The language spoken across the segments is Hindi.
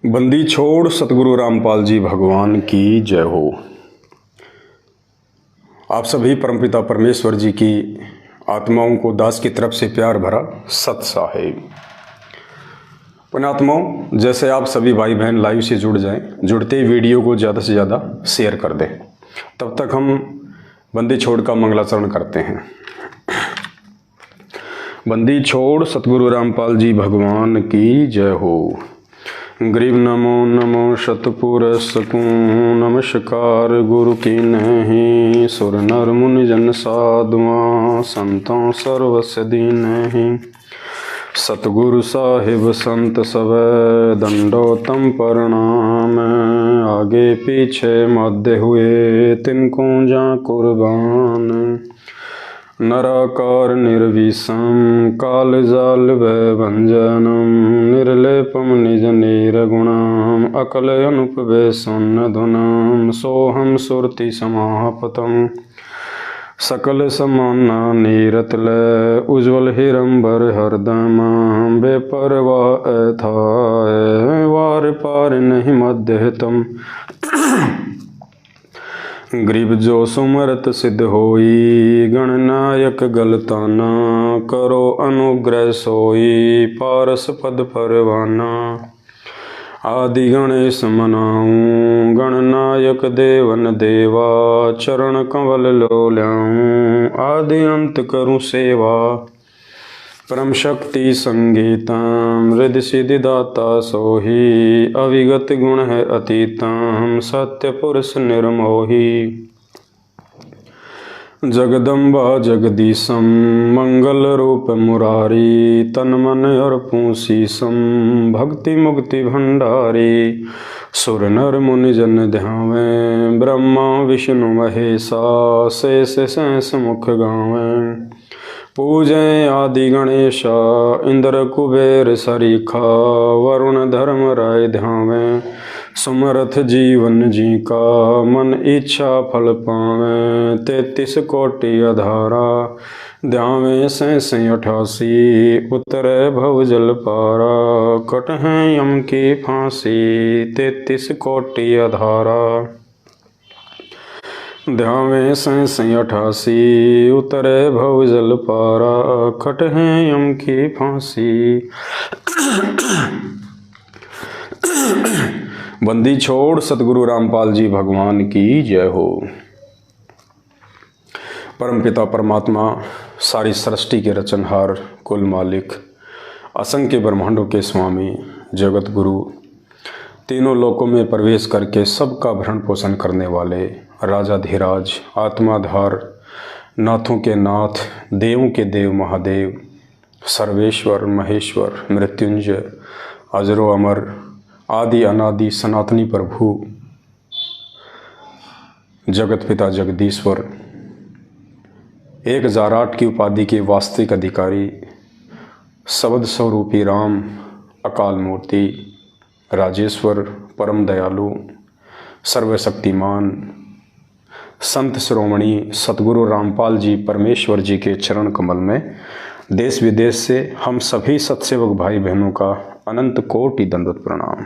बंदी छोड़ सतगुरु रामपाल जी भगवान की जय हो। आप सभी परमपिता परमेश्वर जी की आत्माओं को दास की तरफ से प्यार भरा सत साहेब। पुण्यात्माओं, जैसे आप सभी भाई बहन लाइव से जुड़ जाएं, जुड़ते ही वीडियो को ज़्यादा से ज़्यादा शेयर कर दें। तब तक हम बंदी छोड़ का मंगलाचरण करते हैं। बंदी छोड़ सतगुरु रामपाल जी भगवान की जय हो। गरीब नमो नमो शतपुरस को नमस्कार गुरु की नहीं, सुर नर मुनि जन साधुआ संतों सर्वस दीन ही। सतगुरु साहिब संत सब दंडोतम प्रणाम, आगे पीछे मध्य हुए तिनको जा कुर्बान। नराकार निर्विषम काल जाल भंजनम, निर्लेपम निज निर्गुणम अकल अनुपवे सुन्न धुनम। सोहम सुरति समापतम सकल समाना नीरतल, उज्ज्वल हिरंबर हरदम बेपरवाह अथाय, वार पार नहीं मध्यतम। गरीब जो सुमरत सिद्ध होई, गणनायक गलताना करो अनुग्रह सोई, पारस पद परवाना। आदि गणेश मनाऊं गणनायक देवन देवा, चरण कंवल लो ल्याऊं आदि अंत करूं सेवा। परम शक्ति संगीतम हृदय सिद्धि दाता सोही, अविगत गुण है अतीतम सत्य पुरुष निर्मोही। जगदम्बा जगदीशम मंगल रूप मुरारी, तन मन और पूसीसम भक्ति मुक्ति भंडारी। सुर नर मुनि जन ध्यावें, ब्रह्मा विष्णु महेशा शेष सहस मुख गावें। पूजें आदि गणेशा इंद्र कुबेर सरीखा, वरुण धर्म राय ध्यावें। सुमरथ जीवन जी का मन इच्छा फल पावें, 33 कोटि अधारा ध्यावें सैं 88 उतरे भव जल पारा। कटहें यम की फांसी 33 कोटि अधारा, ध्यावें सैं 88 उतरे भव जल पारा। कटहें यम की फांसी। बंदी छोड़ सतगुरु रामपाल जी भगवान की जय हो। परमपिता परमात्मा, सारी सृष्टि के रचनहार, कुल मालिक, असंख्य ब्रह्मांडों के स्वामी, जगत गुरु, तीनों लोकों में प्रवेश करके सबका भरण पोषण करने वाले राजाधिराज, आत्माधार, नाथों के नाथ, देवों के देव महादेव, सर्वेश्वर महेश्वर मृत्युंजय, अजरो अमर, आदि अनादि सनातनी प्रभु, जगत पिता जगदीश्वर, 1008 की उपाधि के वास्तविक अधिकारी, शब्द स्वरूपी राम, अकाल मूर्ति, राजेश्वर, परम दयालु, सर्वशक्तिमान, संत शिरोमणि सतगुरु रामपाल जी परमेश्वर जी के चरण कमल में देश विदेश से हम सभी सत्सेवक भाई बहनों का अनंत कोटि दंडवत प्रणाम।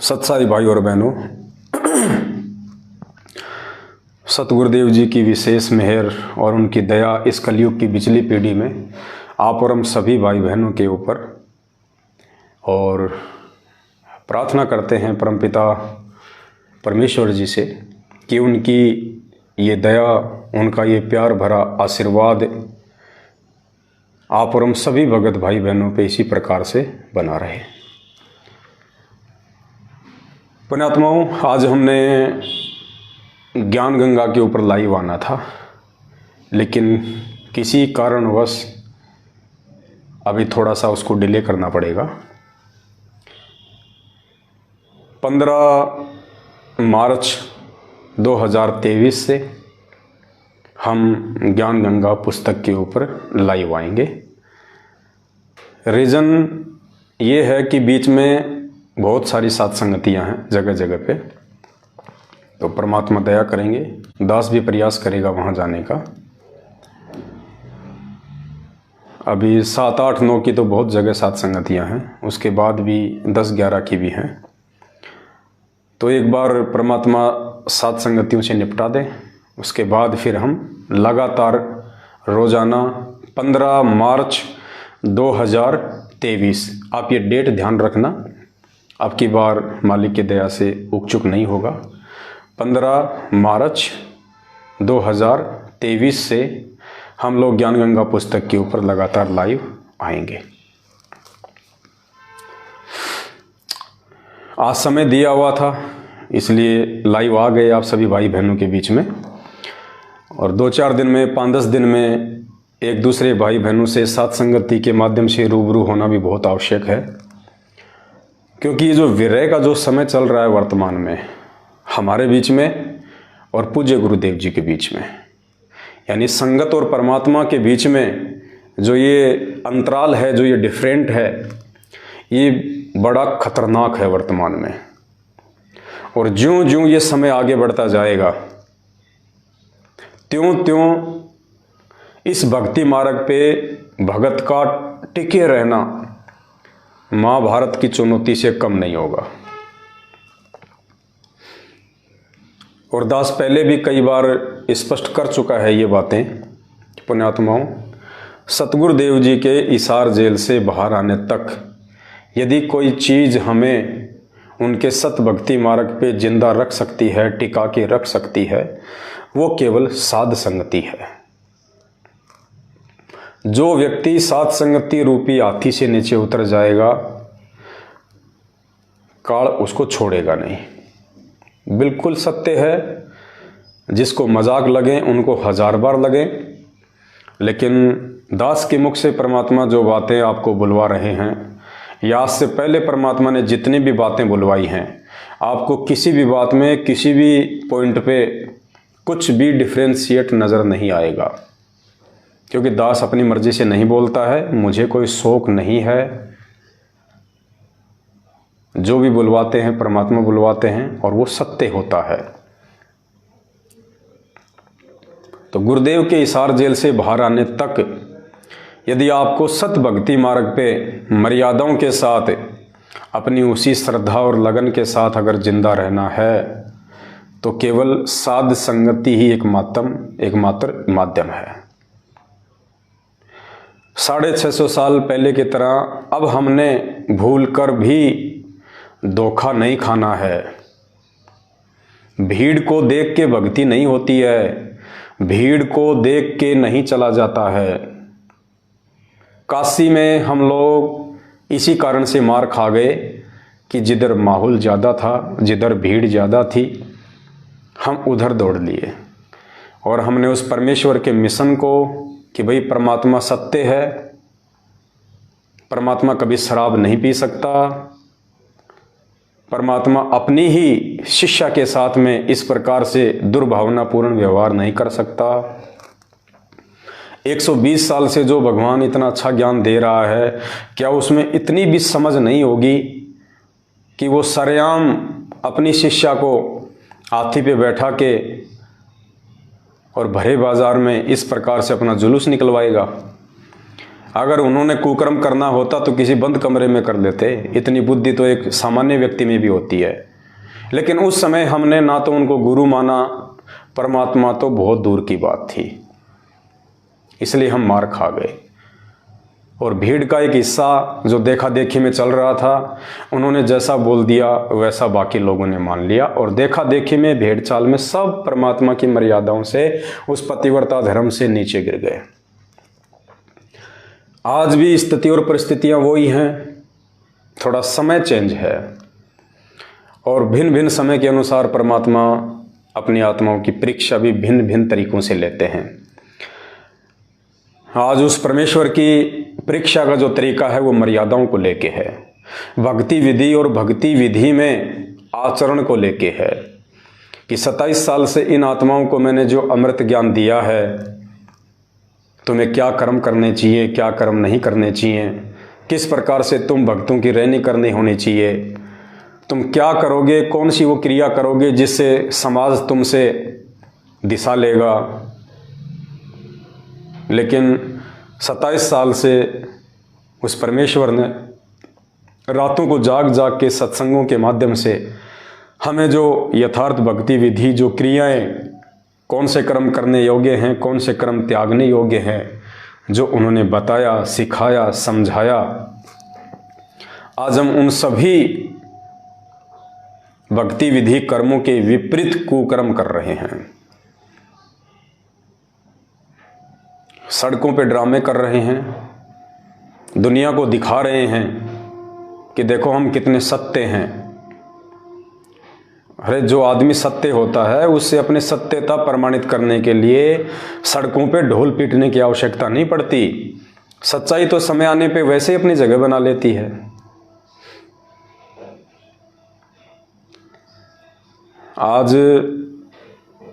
सत्साई भाई और बहनों, सतगुरुदेव जी की विशेष मेहर और उनकी दया इस कलयुग की बिचली पीढ़ी में आप और हम सभी भाई बहनों के ऊपर, और प्रार्थना करते हैं परमपिता परमेश्वर जी से कि उनकी ये दया, उनका ये प्यार भरा आशीर्वाद आप और हम सभी भगत भाई बहनों पे इसी प्रकार से बना रहे। पुण्यात्माओं, आज हमने ज्ञान गंगा के ऊपर लाइव आना था, लेकिन किसी कारणवश अभी थोड़ा सा उसको डिले करना पड़ेगा। 15 मार्च 2023 से हम ज्ञान गंगा पुस्तक के ऊपर लाइव आएंगे। रीज़न ये है कि बीच में बहुत सारी सत्संगतियाँ हैं जगह जगह पे, तो परमात्मा दया करेंगे, दास भी प्रयास करेगा वहाँ जाने का। अभी 7, 8, 9 की तो बहुत जगह सात संगतियाँ हैं, उसके बाद भी 10, 11 की भी हैं। तो एक बार परमात्मा सात संगतियों से निपटा दें, उसके बाद फिर हम लगातार रोज़ाना 15 मार्च 2023, आप ये डेट ध्यान रखना, आपकी बार मालिक की दया से उक चुक नहीं होगा। 15 मार्च 2023 से हम लोग ज्ञान गंगा पुस्तक के ऊपर लगातार लाइव आएंगे। आज समय दिया हुआ था इसलिए लाइव आ गए आप सभी भाई बहनों के बीच में, और 2-4 दिन में, 5-10 दिन में एक दूसरे भाई बहनों से सात संगति के माध्यम से रूबरू होना भी बहुत आवश्यक है। क्योंकि ये जो विरह का जो समय चल रहा है वर्तमान में हमारे बीच में और पूज्य गुरुदेव जी के बीच में, यानी संगत और परमात्मा के बीच में जो ये अंतराल है, जो ये डिफरेंट है, ये बड़ा खतरनाक है वर्तमान में। और ज्यों ज्यों ये समय आगे बढ़ता जाएगा त्यों त्यों इस भक्ति मार्ग पे भगत का टिके रहना महाभारत की चुनौती से कम नहीं होगा। और दास पहले भी कई बार स्पष्ट कर चुका है ये बातें। पुण्यात्माओं, सतगुरुदेव जी के इसार जेल से बाहर आने तक यदि कोई चीज़ हमें उनके सत भक्ति मार्ग पे जिंदा रख सकती है, टिका के रख सकती है, वो केवल साध संगति है। जो व्यक्ति साध संगति रूपी हाथी से नीचे उतर जाएगा, काल उसको छोड़ेगा नहीं। बिल्कुल सत्य है, जिसको मजाक लगे उनको 1000 बार लगे, लेकिन दास के मुख से परमात्मा जो बातें आपको बुलवा रहे हैं, या आज से पहले परमात्मा ने जितनी भी बातें बुलवाई हैं, आपको किसी भी बात में, किसी भी पॉइंट पे कुछ भी डिफ्रेंशिएट नज़र नहीं आएगा। क्योंकि दास अपनी मर्जी से नहीं बोलता है, मुझे कोई शौक नहीं है। जो भी बुलवाते हैं परमात्मा बुलवाते हैं और वो सत्य होता है। तो गुरुदेव के इसार जेल से बाहर आने तक यदि आपको सत भक्ति मार्ग पे मर्यादाओं के साथ अपनी उसी श्रद्धा और लगन के साथ अगर जिंदा रहना है, तो केवल साध संगति ही एकमात्र माध्यम है। 650 साल पहले की तरह अब हमने भूल कर भी धोखा नहीं खाना है। भीड़ को देख के भक्ति नहीं होती है, भीड़ को देख के नहीं चला जाता है। काशी में हम लोग इसी कारण से मार खा गए कि जिधर माहौल ज़्यादा था, जिधर भीड़ ज़्यादा थी, हम उधर दौड़ लिए। और हमने उस परमेश्वर के मिशन को कि भाई परमात्मा सत्य है, परमात्मा कभी शराब नहीं पी सकता, परमात्मा अपनी ही शिष्या के साथ में इस प्रकार से दुर्भावनापूर्ण व्यवहार नहीं कर सकता। 120 साल से जो भगवान इतना अच्छा ज्ञान दे रहा है, क्या उसमें इतनी भी समझ नहीं होगी कि वो सरेआम अपनी शिष्या को हाथी पे बैठा के और भरे बाजार में इस प्रकार से अपना जुलूस निकलवाएगा? अगर उन्होंने कुकर्म करना होता तो किसी बंद कमरे में कर लेते। इतनी बुद्धि तो एक सामान्य व्यक्ति में भी होती है। लेकिन उस समय हमने ना तो उनको गुरु माना, परमात्मा तो बहुत दूर की बात थी, इसलिए हम मार खा गए। और भीड़ का एक हिस्सा जो देखा देखी में चल रहा था, उन्होंने जैसा बोल दिया वैसा बाकी लोगों ने मान लिया, और देखा देखी में, भेड़ चाल में सब परमात्मा की मर्यादाओं से, उस पतिव्रता धर्म से नीचे गिर गए। आज भी स्थिति और परिस्थितियां वही हैं, थोड़ा समय चेंज है, और भिन्न भिन्न समय के अनुसार परमात्मा अपनी आत्माओं की परीक्षा भी भिन्न भिन्न तरीकों से लेते हैं। आज उस परमेश्वर की परीक्षा का जो तरीका है वो मर्यादाओं को लेके है, भक्ति विधि और भक्ति विधि में आचरण को लेके है, कि 27 साल से इन आत्माओं को मैंने जो अमृत ज्ञान दिया है, तुम्हें क्या कर्म करने चाहिए, क्या कर्म नहीं करने चाहिए, किस प्रकार से तुम भक्तों की रहनी करनी होनी चाहिए, तुम क्या करोगे, कौन सी वो क्रिया करोगे जिससे समाज तुमसे दिशा लेगा। लेकिन 27 साल से उस परमेश्वर ने रातों को जाग जाग के सत्संगों के माध्यम से हमें जो यथार्थ भक्ति विधि, जो क्रियाएं, कौन से कर्म करने योग्य हैं, कौन से कर्म त्यागने योग्य हैं, जो उन्होंने बताया, सिखाया, समझाया, आज हम उन सभी भक्ति विधि कर्मों के विपरीत कुकर्म कर रहे हैं। सड़कों पे ड्रामे कर रहे हैं, दुनिया को दिखा रहे हैं कि देखो हम कितने सत्य हैं। अरे जो आदमी सत्य होता है उससे अपने सत्यता प्रमाणित करने के लिए सड़कों पे ढोल पीटने की आवश्यकता नहीं पड़ती। सच्चाई तो समय आने पे वैसे ही अपनी जगह बना लेती है। आज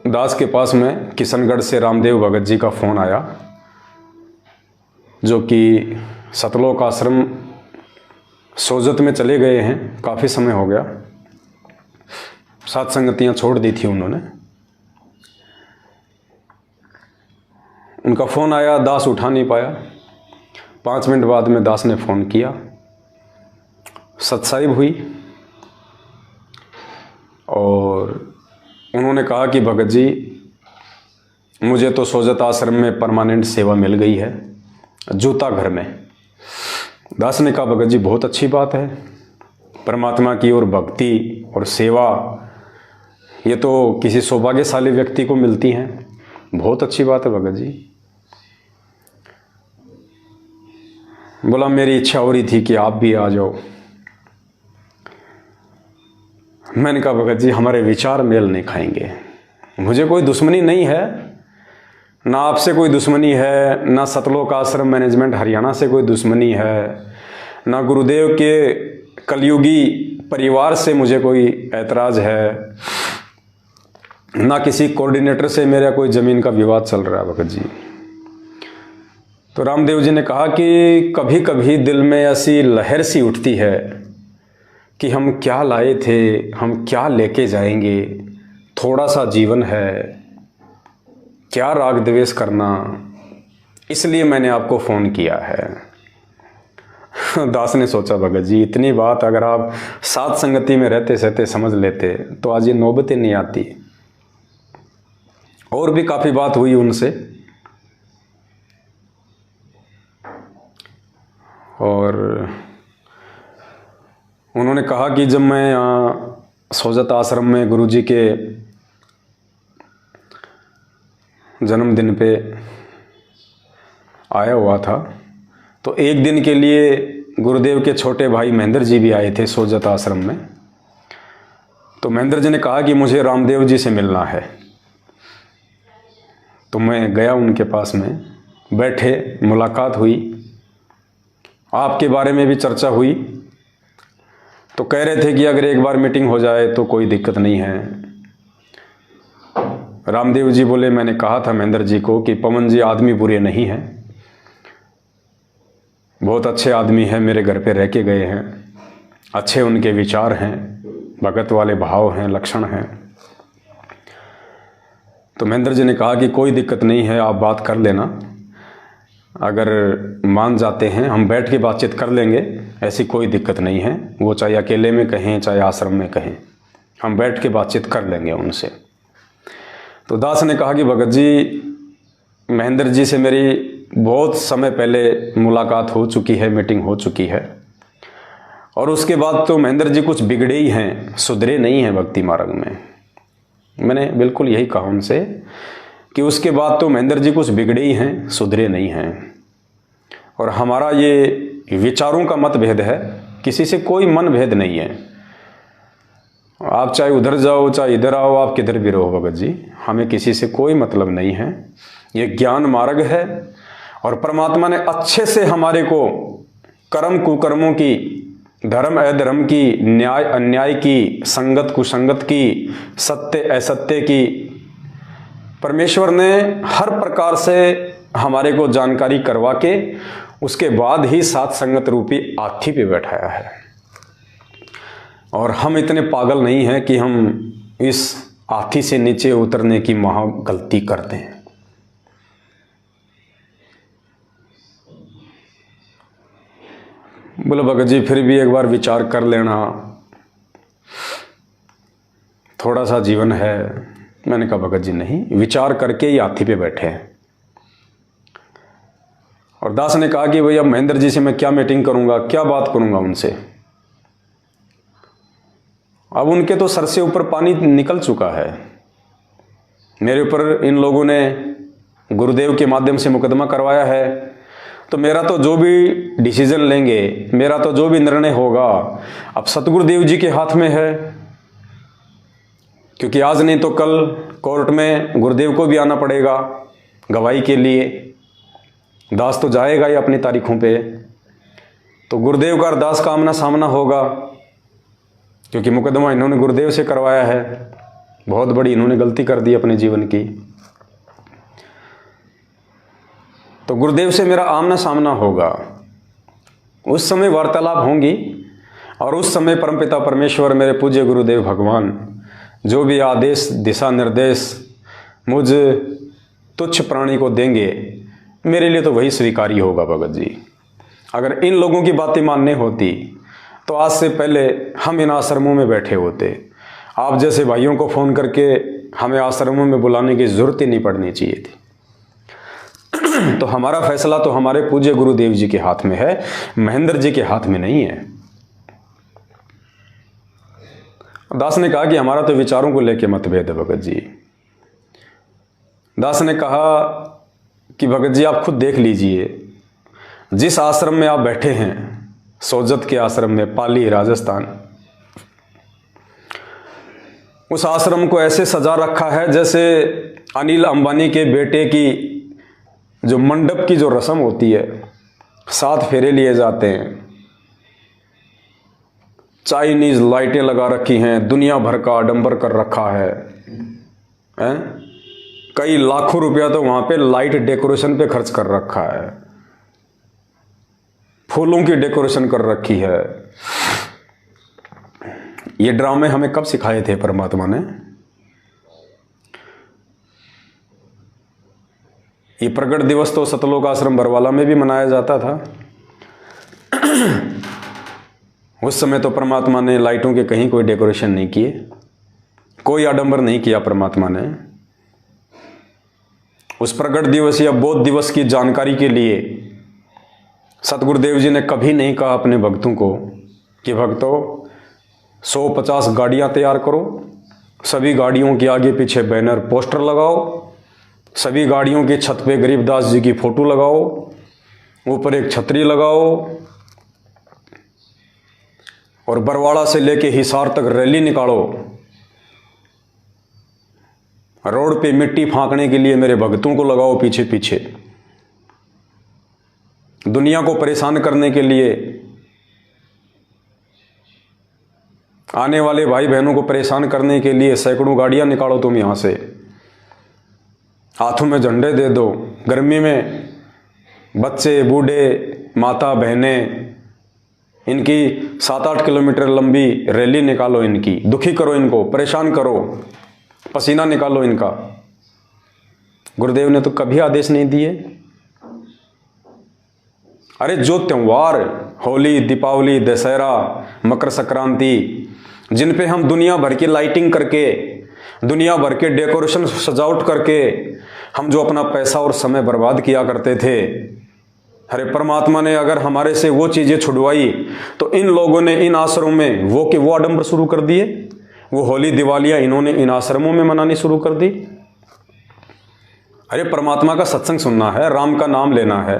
दास के पास में किशनगढ़ से रामदेव भगत जी का फ़ोन आया, जो कि सतलोक आश्रम सोजत में चले गए हैं, काफ़ी समय हो गया, सात संगतियाँ छोड़ दी थी उन्होंने। उनका फ़ोन आया, दास उठा नहीं पाया। 5 मिनट बाद में दास ने फ़ोन किया, सत्साहिब हुई और उन्होंने कहा कि भगत जी मुझे तो सोजत आश्रम में परमानेंट सेवा मिल गई है, जूता घर में। दास ने कहा भगत जी बहुत अच्छी बात है, परमात्मा की ओर भक्ति और सेवा ये तो किसी सौभाग्यशाली व्यक्ति को मिलती हैं, बहुत अच्छी बात है भगत जी। बोला मेरी इच्छा हो रही थी कि आप भी आ जाओ। मैंने कहा भगत जी हमारे विचार मेल नहीं खाएंगे। मुझे कोई दुश्मनी नहीं है, ना आपसे कोई दुश्मनी है, ना सतलोक आश्रम मैनेजमेंट हरियाणा से कोई दुश्मनी है, ना गुरुदेव के कलयुगी परिवार से मुझे कोई ऐतराज़ है, ना किसी कोऑर्डिनेटर से मेरा कोई ज़मीन का विवाद चल रहा है भगत जी। तो रामदेव जी ने कहा कि कभी कभी दिल में ऐसी लहर सी उठती है कि हम क्या लाए थे, हम क्या लेके जाएंगे, थोड़ा सा जीवन है, क्या राग द्वेष करना, इसलिए मैंने आपको फ़ोन किया है। दास ने सोचा भगत जी इतनी बात अगर आप साथ संगति में रहते सहते समझ लेते तो आज ये नौबत ही नहीं आती। और भी काफ़ी बात हुई उनसे, और उन्होंने कहा कि जब मैं यहाँ सोजत आश्रम में गुरुजी के जन्मदिन पे आया हुआ था तो एक दिन के लिए गुरुदेव के छोटे भाई महेंद्र जी भी आए थे सोजत आश्रम में। तो महेंद्र जी ने कहा कि मुझे रामदेव जी से मिलना है। तो मैं गया उनके पास में, बैठे, मुलाकात हुई, आपके बारे में भी चर्चा हुई। तो कह रहे थे कि अगर एक बार मीटिंग हो जाए तो कोई दिक्कत नहीं है। रामदेव जी बोले मैंने कहा था महेंद्र जी को कि पवन जी आदमी बुरे नहीं हैं, बहुत अच्छे आदमी हैं, मेरे घर पे रह के गए हैं, अच्छे उनके विचार हैं, भगत वाले भाव हैं, लक्षण हैं। तो महेंद्र जी ने कहा कि कोई दिक्कत नहीं है, आप बात कर लेना, अगर मान जाते हैं हम बैठ के बातचीत कर लेंगे, ऐसी कोई दिक्कत नहीं है। वो चाहे अकेले में कहें चाहे आश्रम में कहें, हम बैठ के बातचीत कर लेंगे उनसे। तो दास ने कहा कि भगत जी महेंद्र जी से मेरी बहुत समय पहले मुलाकात हो चुकी है, मीटिंग हो चुकी है, और उसके बाद तो महेंद्र जी कुछ बिगड़े ही हैं, सुधरे नहीं हैं भक्ति मार्ग में। मैंने बिल्कुल यही कहा उनसे कि उसके बाद तो महेंद्र जी कुछ बिगड़े ही हैं, सुधरे नहीं हैं। और हमारा ये विचारों का मतभेद है, किसी से कोई मन भेद नहीं है। आप चाहे उधर जाओ चाहे इधर आओ, आप किधर भी रहो भगत जी, हमें किसी से कोई मतलब नहीं है। ये ज्ञान मार्ग है और परमात्मा ने अच्छे से हमारे को कर्म कुकर्मों की, धर्म अधर्म की, न्याय अन्याय की, संगत कुसंगत की, सत्य असत्य की, परमेश्वर ने हर प्रकार से हमारे को जानकारी करवा के उसके बाद ही सात संगत रूपी आथी पे बैठाया है। और हम इतने पागल नहीं हैं कि हम इस आथी से नीचे उतरने की महा गलती करते हैं। बोले भगत जी फिर भी एक बार विचार कर लेना, थोड़ा सा जीवन है। मैंने कहा भगत जी नहीं, विचार करके ही हाथी पे बैठे हैं। और दास ने कहा कि भैया महेंद्र जी से मैं क्या मीटिंग करूंगा, क्या बात करूंगा उनसे। अब उनके तो सर से ऊपर पानी निकल चुका है। मेरे ऊपर इन लोगों ने गुरुदेव के माध्यम से मुकदमा करवाया है, तो मेरा तो जो भी डिसीजन लेंगे, मेरा तो जो भी निर्णय होगा अब सतगुरुदेव जी के हाथ में है। क्योंकि आज नहीं तो कल कोर्ट में गुरुदेव को भी आना पड़ेगा गवाही के लिए। दास तो जाएगा ही अपनी तारीखों पे, तो गुरुदेव का और दास का आमना सामना होगा। क्योंकि मुकदमा इन्होंने गुरुदेव से करवाया है, बहुत बड़ी इन्होंने गलती कर दी अपने जीवन की। तो गुरुदेव से मेरा आमना सामना होगा, उस समय वार्तालाप होंगी। और उस समय परमपिता परमेश्वर, मेरे पूज्य गुरुदेव भगवान जो भी आदेश दिशा निर्देश मुझ तुच्छ प्राणी को देंगे, मेरे लिए तो वही स्वीकारी होगा भगत जी। अगर इन लोगों की बातें माननी होती तो आज से पहले हम इन आश्रमों में बैठे होते। आप जैसे भाइयों को फ़ोन करके हमें आश्रमों में बुलाने की ज़रूरत ही नहीं पड़नी चाहिए थी। तो हमारा फैसला तो हमारे पूज्य गुरुदेव जी के हाथ में है, महेंद्र जी के हाथ में नहीं है। दास ने कहा कि हमारा तो विचारों को लेकर मतभेद है भगत जी। दास ने कहा कि भगत जी आप खुद देख लीजिए, जिस आश्रम में आप बैठे हैं, सोजत के आश्रम में, पाली राजस्थान, उस आश्रम को ऐसे सजा रखा है जैसे अनिल अंबानी के बेटे की जो मंडप की जो रस्म होती है, 7 फेरे लिए जाते हैं, चाइनीज लाइटें लगा रखी हैं, दुनिया भर का आडंबर कर रखा है, कई लाखों रुपया तो वहां पे लाइट डेकोरेशन पे खर्च कर रखा है, फूलों की डेकोरेशन कर रखी है। ये ड्रामे हमें कब सिखाए थे परमात्मा ने? ये प्रगट दिवस तो सतलोक आश्रम बरवाला में भी मनाया जाता था। उस समय तो परमात्मा ने लाइटों के कहीं कोई डेकोरेशन नहीं किए, कोई आडंबर नहीं किया परमात्मा ने। उस प्रगट दिवस या बोध दिवस की जानकारी के लिए सतगुरुदेव जी ने कभी नहीं कहा अपने भक्तों को कि भक्तों 150 गाड़ियां तैयार करो, सभी गाड़ियों के आगे पीछे बैनर पोस्टर लगाओ, सभी गाड़ियों की छत पे गरीबदास जी की फोटो लगाओ, ऊपर एक छतरी लगाओ और बरवाड़ा से लेके हिसार तक रैली निकालो। रोड पे मिट्टी फांकने के लिए मेरे भक्तों को लगाओ पीछे पीछे। दुनिया को परेशान करने के लिए, आने वाले भाई बहनों को परेशान करने के लिए सैकड़ों गाड़ियां निकालो तुम यहां से। हाथों में झंडे दे दो, गर्मी में बच्चे बूढ़े माता बहनें, इनकी 7-8 किलोमीटर लंबी रैली निकालो, इनकी दुखी करो, इनको परेशान करो, पसीना निकालो इनका। गुरुदेव ने तो कभी आदेश नहीं दिए। अरे जो त्योहार, होली, दीपावली, दशहरा, मकर संक्रांति, जिन पे हम दुनिया भर की लाइटिंग करके, दुनिया भर के डेकोरेशन सजावट करके हम जो अपना पैसा और समय बर्बाद किया करते थे, अरे परमात्मा ने अगर हमारे से वो चीजें छुड़वाई तो इन लोगों ने इन आश्रमों में वो आडंबर शुरू कर दिए। वो होली दिवालियां इन्होंने इन आश्रमों में मनानी शुरू कर दी। अरे परमात्मा का सत्संग सुनना है, राम का नाम लेना है,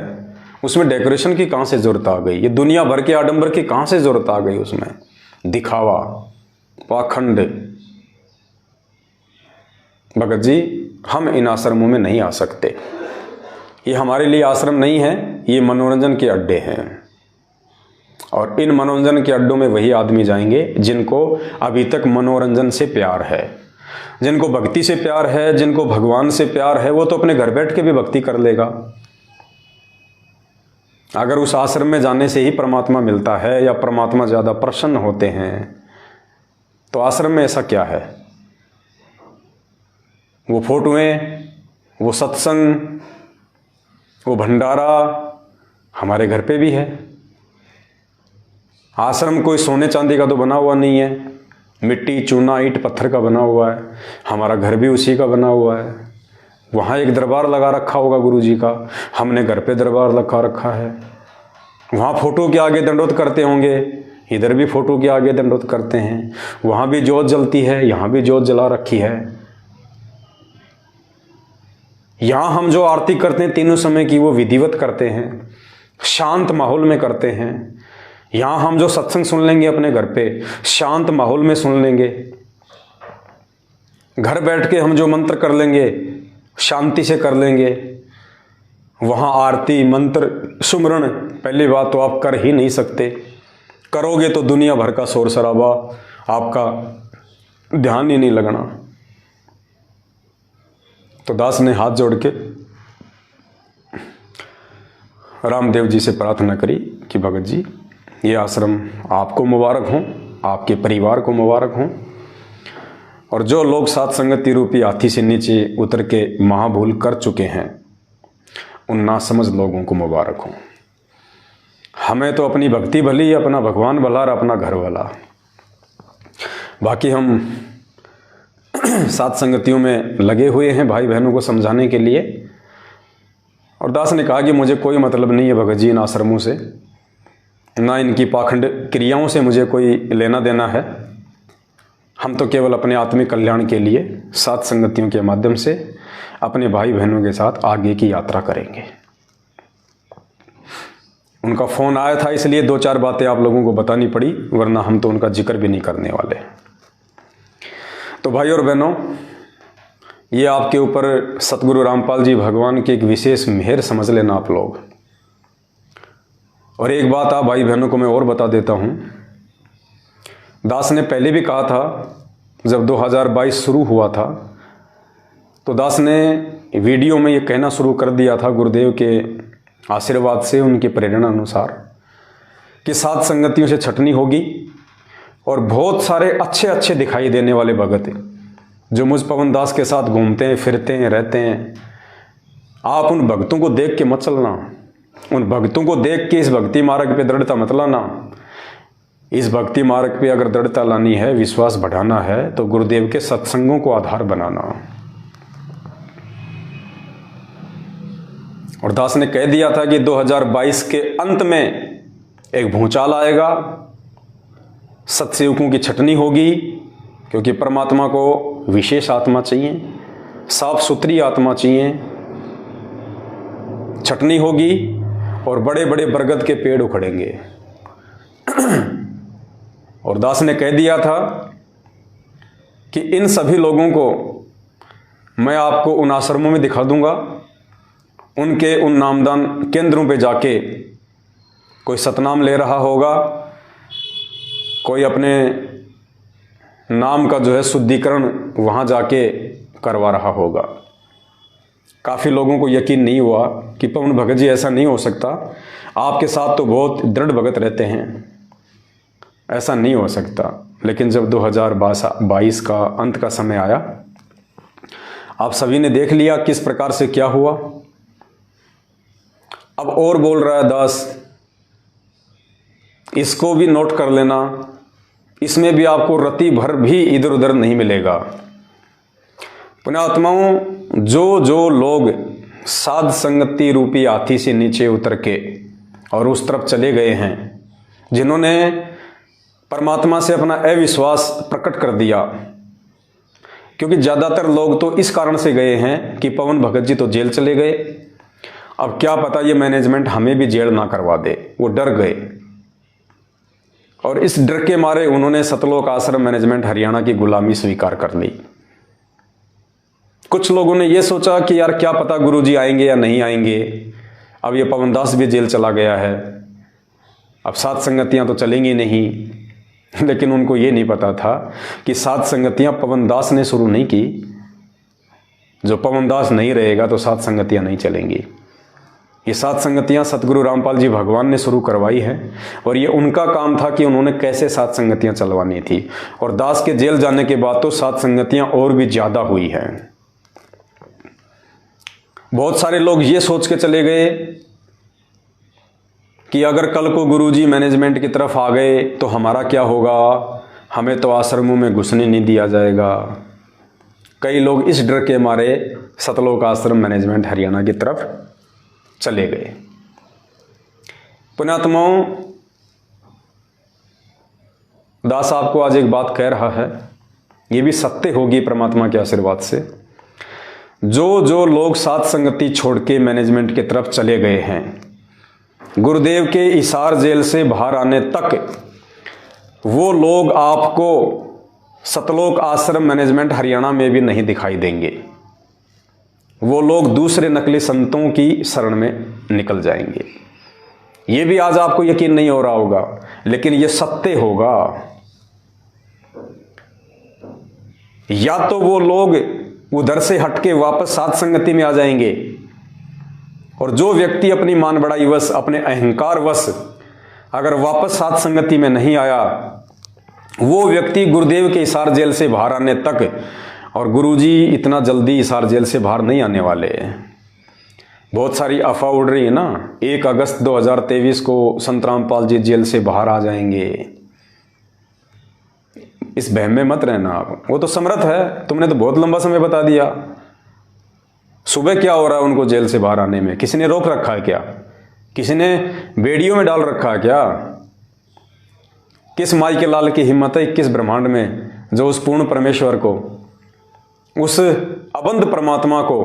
उसमें डेकोरेशन की कहां से जरूरत आ गई? ये दुनिया भर के आडंबर की कहां से जरूरत आ गई? उसमें दिखावा, पाखंड। भगत जी हम इन आश्रमों में नहीं आ सकते, ये हमारे लिए आश्रम नहीं है, ये मनोरंजन के अड्डे हैं। और इन मनोरंजन के अड्डों में वही आदमी जाएंगे जिनको अभी तक मनोरंजन से प्यार है, जिनको भक्ति से प्यार है, जिनको भगवान से प्यार है। वो तो अपने घर बैठ के भी भक्ति कर लेगा। अगर उस आश्रम में जाने से ही परमात्मा मिलता है या परमात्मा ज़्यादा प्रसन्न होते हैं, तो आश्रम में ऐसा क्या है? वो फोटोएं, वो सत्संग, वो भंडारा हमारे घर पे भी है। आश्रम कोई सोने चांदी का तो बना हुआ नहीं है, मिट्टी चूना ईंट पत्थर का बना हुआ है। हमारा घर भी उसी का बना हुआ है। वहाँ एक दरबार लगा रखा होगा गुरु जी का, हमने घर पे दरबार लगा रखा है। वहाँ फोटो के आगे दंडोत करते होंगे, इधर भी फोटो के आगे दंडोत करते हैं। वहाँ भी जोत जलती है, यहाँ भी जोत जला रखी है। यहाँ हम जो आरती करते हैं तीनों समय की, वो विधिवत करते हैं, शांत माहौल में करते हैं। यहाँ हम जो सत्संग सुन लेंगे अपने घर पे, शांत माहौल में सुन लेंगे। घर बैठ के हम जो मंत्र कर लेंगे, शांति से कर लेंगे। वहाँ आरती मंत्र सुमरण पहली बात तो आप कर ही नहीं सकते। करोगे तो दुनिया भर का शोर शराबा, आपका ध्यान ही नहीं लगना। तो दास ने हाथ जोड़ के रामदेव जी से प्रार्थना करी कि भगत जी, ये आश्रम आपको मुबारक हो, आपके परिवार को मुबारक हो, और जो लोग सात संगति रूपी हाथी से नीचे उतर के महाभूल कर चुके हैं, उन नासमझ लोगों को मुबारक हो। हमें तो अपनी भक्ति भली, अपना भगवान भला और अपना घर भला। बाकी हम सात संगतियों में लगे हुए हैं भाई बहनों को समझाने के लिए। और दास ने कहा कि मुझे कोई मतलब नहीं है भगत जी इन आश्रमों से, ना इनकी पाखंड क्रियाओं से मुझे कोई लेना देना है। हम तो केवल अपने आत्मिक कल्याण के लिए सात संगतियों के माध्यम से अपने भाई बहनों के साथ आगे की यात्रा करेंगे। उनका फ़ोन आया था, इसलिए दो चार बातें आप लोगों को बतानी पड़ी, वरना हम तो उनका जिक्र भी नहीं करने वाले। तो भाई और बहनों, ये आपके ऊपर सतगुरु रामपाल जी भगवान की एक विशेष मेहर समझ लेना आप लोग। और एक बात आप भाई बहनों को मैं और बता देता हूँ। दास ने पहले भी कहा था, जब 2022 शुरू हुआ था, तो दास ने वीडियो में ये कहना शुरू कर दिया था गुरुदेव के आशीर्वाद से, उनके प्रेरणा अनुसार, कि सात संगतियों से छटनी होगी और बहुत सारे अच्छे अच्छे दिखाई देने वाले भगत जो मुझ पवन दास के साथ घूमते हैं, फिरते हैं, रहते हैं। आप उन भक्तों को देख के मत चलना, उन भक्तों को देख के इस भक्ति मार्ग पे दृढ़ता मत लाना। इस भक्ति मार्ग पे अगर दृढ़ता लानी है, विश्वास बढ़ाना है, तो गुरुदेव के सत्संगों को आधार बनाना। और दास ने कह दिया था कि 2022 के अंत में एक भूचाल आएगा, सत्सेवकों की छटनी होगी, क्योंकि परमात्मा को विशेष आत्मा चाहिए, साफ सुथरी आत्मा चाहिए। छटनी होगी और बड़े बड़े बरगद के पेड़ उखड़ेंगे। और दास ने कह दिया था कि इन सभी लोगों को मैं आपको उन आश्रमों में दिखा दूंगा, उनके उन नामदान केंद्रों पे जाके कोई सतनाम ले रहा होगा, कोई अपने नाम का जो है शुद्धिकरण वहाँ जाके करवा रहा होगा। काफ़ी लोगों को यकीन नहीं हुआ कि पवन भगत जी ऐसा नहीं हो सकता, आपके साथ तो बहुत दृढ़ भगत रहते हैं, ऐसा नहीं हो सकता। लेकिन जब 2022 का अंत का समय आया, आप सभी ने देख लिया किस प्रकार से क्या हुआ। अब और बोल रहा है दास, इसको भी नोट कर लेना, इसमें भी आपको रति भर भी इधर उधर नहीं मिलेगा। पुण्यात्माओं, जो लोग साध संगति रूपी हाथी से नीचे उतर के और उस तरफ चले गए हैं, जिन्होंने परमात्मा से अपना अविश्वास प्रकट कर दिया, क्योंकि ज़्यादातर लोग तो इस कारण से गए हैं कि पवन भगत जी तो जेल चले गए, अब क्या पता ये मैनेजमेंट हमें भी जेल ना करवा दे, वो डर गए। और इस डर के मारे उन्होंने सतलोक आश्रम मैनेजमेंट हरियाणा की गुलामी स्वीकार कर ली। कुछ लोगों ने यह सोचा कि यार क्या पता गुरुजी आएंगे या नहीं आएंगे, अब ये पवन दास भी जेल चला गया है, अब सात संगतियां तो चलेंगी नहीं। लेकिन उनको ये नहीं पता था कि सात संगतियां पवन दास ने शुरू नहीं की। जो पवन दास नहीं रहेगा तो सात संगतियां नहीं चलेंगी। ये सात संगतियां सतगुरु रामपाल जी भगवान ने शुरू करवाई हैं, और ये उनका काम था कि उन्होंने कैसे सात संगतियां चलवानी थी। और दास के जेल जाने के बाद तो सात संगतियां और भी ज़्यादा हुई हैं। बहुत सारे लोग ये सोच के चले गए कि अगर कल को गुरुजी मैनेजमेंट की तरफ आ गए तो हमारा क्या होगा, हमें तो आश्रमों में घुसने नहीं दिया जाएगा। कई लोग इस डर के मारे सतलोक आश्रम मैनेजमेंट हरियाणा की तरफ चले गए। पुण्यात्माओं, दास आपको आज एक बात कह रहा है, ये भी सत्य होगी परमात्मा के आशीर्वाद से। जो लोग साथ संगति छोड़ के मैनेजमेंट की तरफ चले गए हैं, गुरुदेव के हिसार जेल से बाहर आने तक वो लोग आपको सतलोक आश्रम मैनेजमेंट हरियाणा में भी नहीं दिखाई देंगे। वो लोग दूसरे नकली संतों की शरण में निकल जाएंगे। ये भी आज आपको यकीन नहीं हो रहा होगा, लेकिन ये सत्य होगा। या तो वो लोग उधर से हटके वापस साथ संगति में आ जाएंगे, और जो व्यक्ति अपनी मान बढ़ाई वश, अपने अहंकार वश अगर वापस साथ संगति में नहीं आया, वो व्यक्ति गुरुदेव के हिसार जेल से बाहर आने तक, और गुरुजी इतना जल्दी हिसार जेल से बाहर नहीं आने वाले। बहुत सारी अफवाह उड़ रही है ना, 1 अगस्त 2023 को संत रामपाल जी जेल से बाहर आ जाएंगे। इस बहम में मत रहना आप, वो तो समर्थ है, तुमने तो बहुत लंबा समय बता दिया। सुबह क्या हो रहा है उनको जेल से बाहर आने में? किसी ने रोक रखा है क्या? किसी ने वीडियो में डाल रखा है क्या? किस माई के लाल की हिम्मत है 21 ब्रह्मांड में, जो उस पूर्ण परमेश्वर को, उस अबंध परमात्मा को,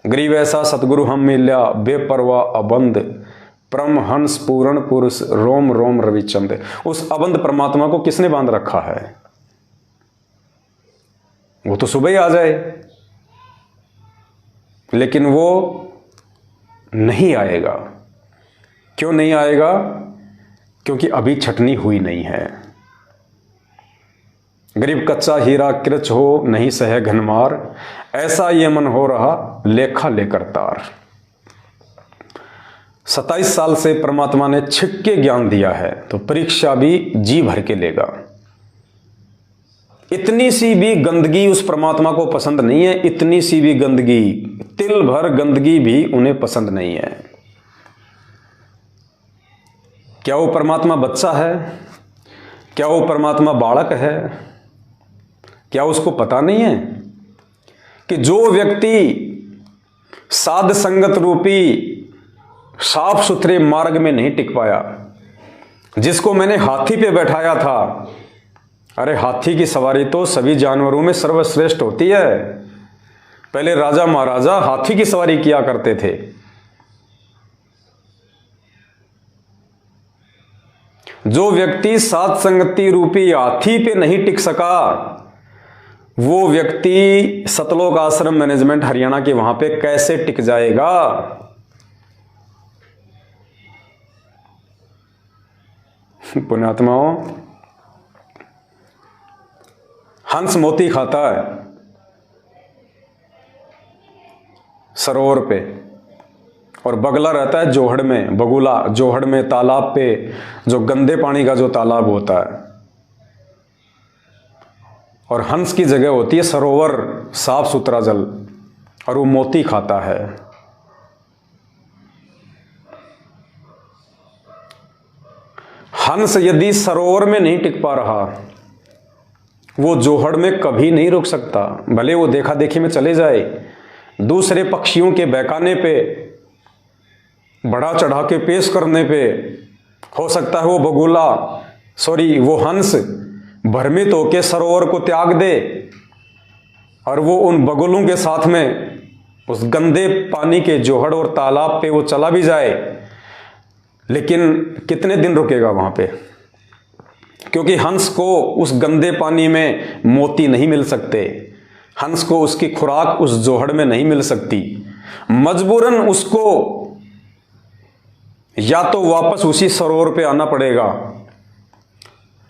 गरीब ऐसा सतगुरु हम मिल्या बेपरवाह अबंध परमहंस पूर्ण पुरुष रोम रोम रविचंद, उस अबंध परमात्मा को किसने बांध रखा है? वो तो सुबह ही आ जाए, लेकिन वो नहीं आएगा। क्यों नहीं आएगा? क्योंकि अभी छटनी हुई नहीं है। गरीब कच्चा हीरा कृच हो नहीं सहे घनमार, ऐसा ये मन हो रहा लेखा लेकर तार। 27 साल से परमात्मा ने छिप के ज्ञान दिया है, तो परीक्षा भी जी भर के लेगा। इतनी सी भी गंदगी उस परमात्मा को पसंद नहीं है, इतनी सी भी गंदगी, तिल भर गंदगी भी उन्हें पसंद नहीं है। क्या वो परमात्मा बच्चा है? क्या वो परमात्मा बालक है? क्या उसको पता नहीं है कि जो व्यक्ति साध संगत रूपी साफ सुथरे मार्ग में नहीं टिक पाया, जिसको मैंने हाथी पे बैठाया था, अरे हाथी की सवारी तो सभी जानवरों में सर्वश्रेष्ठ होती है। पहले राजा महाराजा हाथी की सवारी किया करते थे। जो व्यक्ति साध संगति रूपी हाथी पे नहीं टिक सका, वो व्यक्ति सतलोक आश्रम मैनेजमेंट हरियाणा के वहां पे कैसे टिक जाएगा? पुण्यात्माओं, हंस मोती खाता है सरोवर पे, और बगला रहता है जोहड़ में, बगुला जोहड़ में तालाब पे, जो गंदे पानी का जो तालाब होता है। और हंस की जगह होती है सरोवर, साफ सुथरा जल, और वो मोती खाता है। हंस यदि सरोवर में नहीं टिक पा रहा, वो जोहड़ में कभी नहीं रुक सकता। भले वो देखा देखी में चले जाए, दूसरे पक्षियों के बहकाने पे, बढ़ा चढ़ा के पेश करने पे, हो सकता है वो बगुला, वो हंस भ्रमित होके सरोवर को त्याग दे, और वो उन बगुलों के साथ में उस गंदे पानी के जोहड़ और तालाब पे वो चला भी जाए, लेकिन कितने दिन रुकेगा वहां पे? क्योंकि हंस को उस गंदे पानी में मोती नहीं मिल सकते, हंस को उसकी खुराक उस जोहड़ में नहीं मिल सकती। मजबूरन उसको या तो वापस उसी सरोवर पे आना पड़ेगा,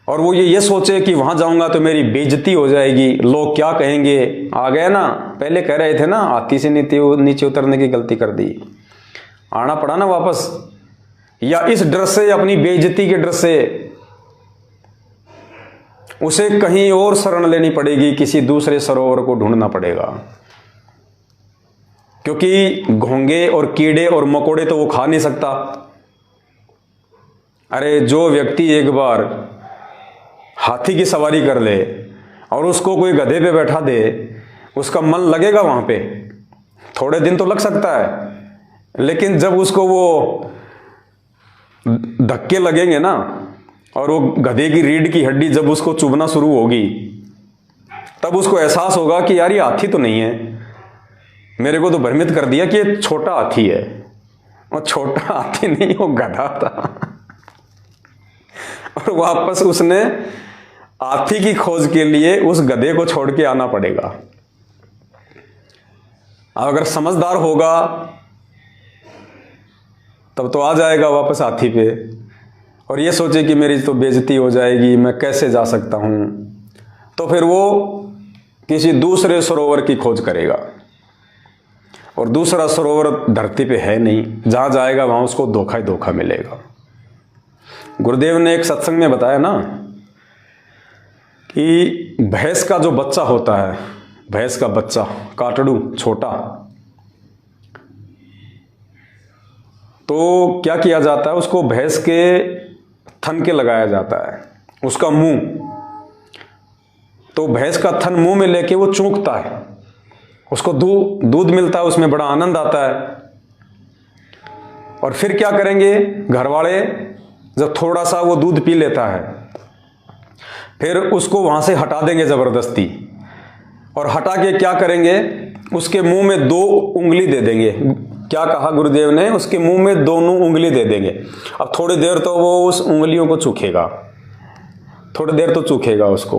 और वो ये सोचे कि वहां जाऊंगा तो मेरी बेइज्जती हो जाएगी, लोग क्या कहेंगे। आ गए ना, पहले कह रहे थे ना हाथी से नीचे उतरने की गलती कर दी, आना पड़ा ना वापस। या इस डर से, अपनी बेइज्जती के डर से उसे कहीं और शरण लेनी पड़ेगी, किसी दूसरे सरोवर को ढूंढना पड़ेगा। क्योंकि घोंगे और कीड़े और मकोड़े तो वो खा नहीं सकता, अरे जो व्यक्ति एक बार हाथी की सवारी कर ले और उसको कोई गधे पे बैठा दे, उसका मन लगेगा वहां पे? थोड़े दिन तो लग सकता है, लेकिन जब उसको वो धक्के लगेंगे ना और वो गधे की रीढ़ की हड्डी जब उसको चुभना शुरू होगी, तब उसको एहसास होगा कि यार ये हाथी तो नहीं है, मेरे को तो भ्रमित कर दिया कि ये छोटा हाथी है। और छोटा हाथी नहीं, वो गधा था। और वापस उसने हाथी की खोज के लिए उस गधे को छोड़ के आना पड़ेगा। अगर समझदार होगा तब तो आ जाएगा वापस हाथी पे, और ये सोचे कि मेरी तो बेइज्जती हो जाएगी, मैं कैसे जा सकता हूं, तो फिर वो किसी दूसरे सरोवर की खोज करेगा। और दूसरा सरोवर धरती पे है नहीं, जहां जाएगा वहां उसको धोखा ही धोखा मिलेगा। गुरुदेव ने एक सत्संग में बताया ना कि भैंस का जो बच्चा होता है, भैंस का बच्चा काटड़ू छोटा, तो क्या किया जाता है, उसको भैंस के थन के लगाया जाता है, उसका मुंह, तो भैंस का थन मुंह में लेके वो चूंकता है, उसको दूध मिलता है, उसमें बड़ा आनंद आता है। और फिर क्या करेंगे घर वाले, जब थोड़ा सा वो दूध पी लेता है, फिर उसको वहां से हटा देंगे जबरदस्ती, और हटा के क्या करेंगे, उसके मुंह में 2 उंगली दे देंगे। क्या कहा गुरुदेव ने, उसके मुंह में दोनों उंगली दे देंगे। अब थोड़ी देर तो वो उस उंगलियों को चूखेगा, थोड़ी देर तो चूखेगा उसको,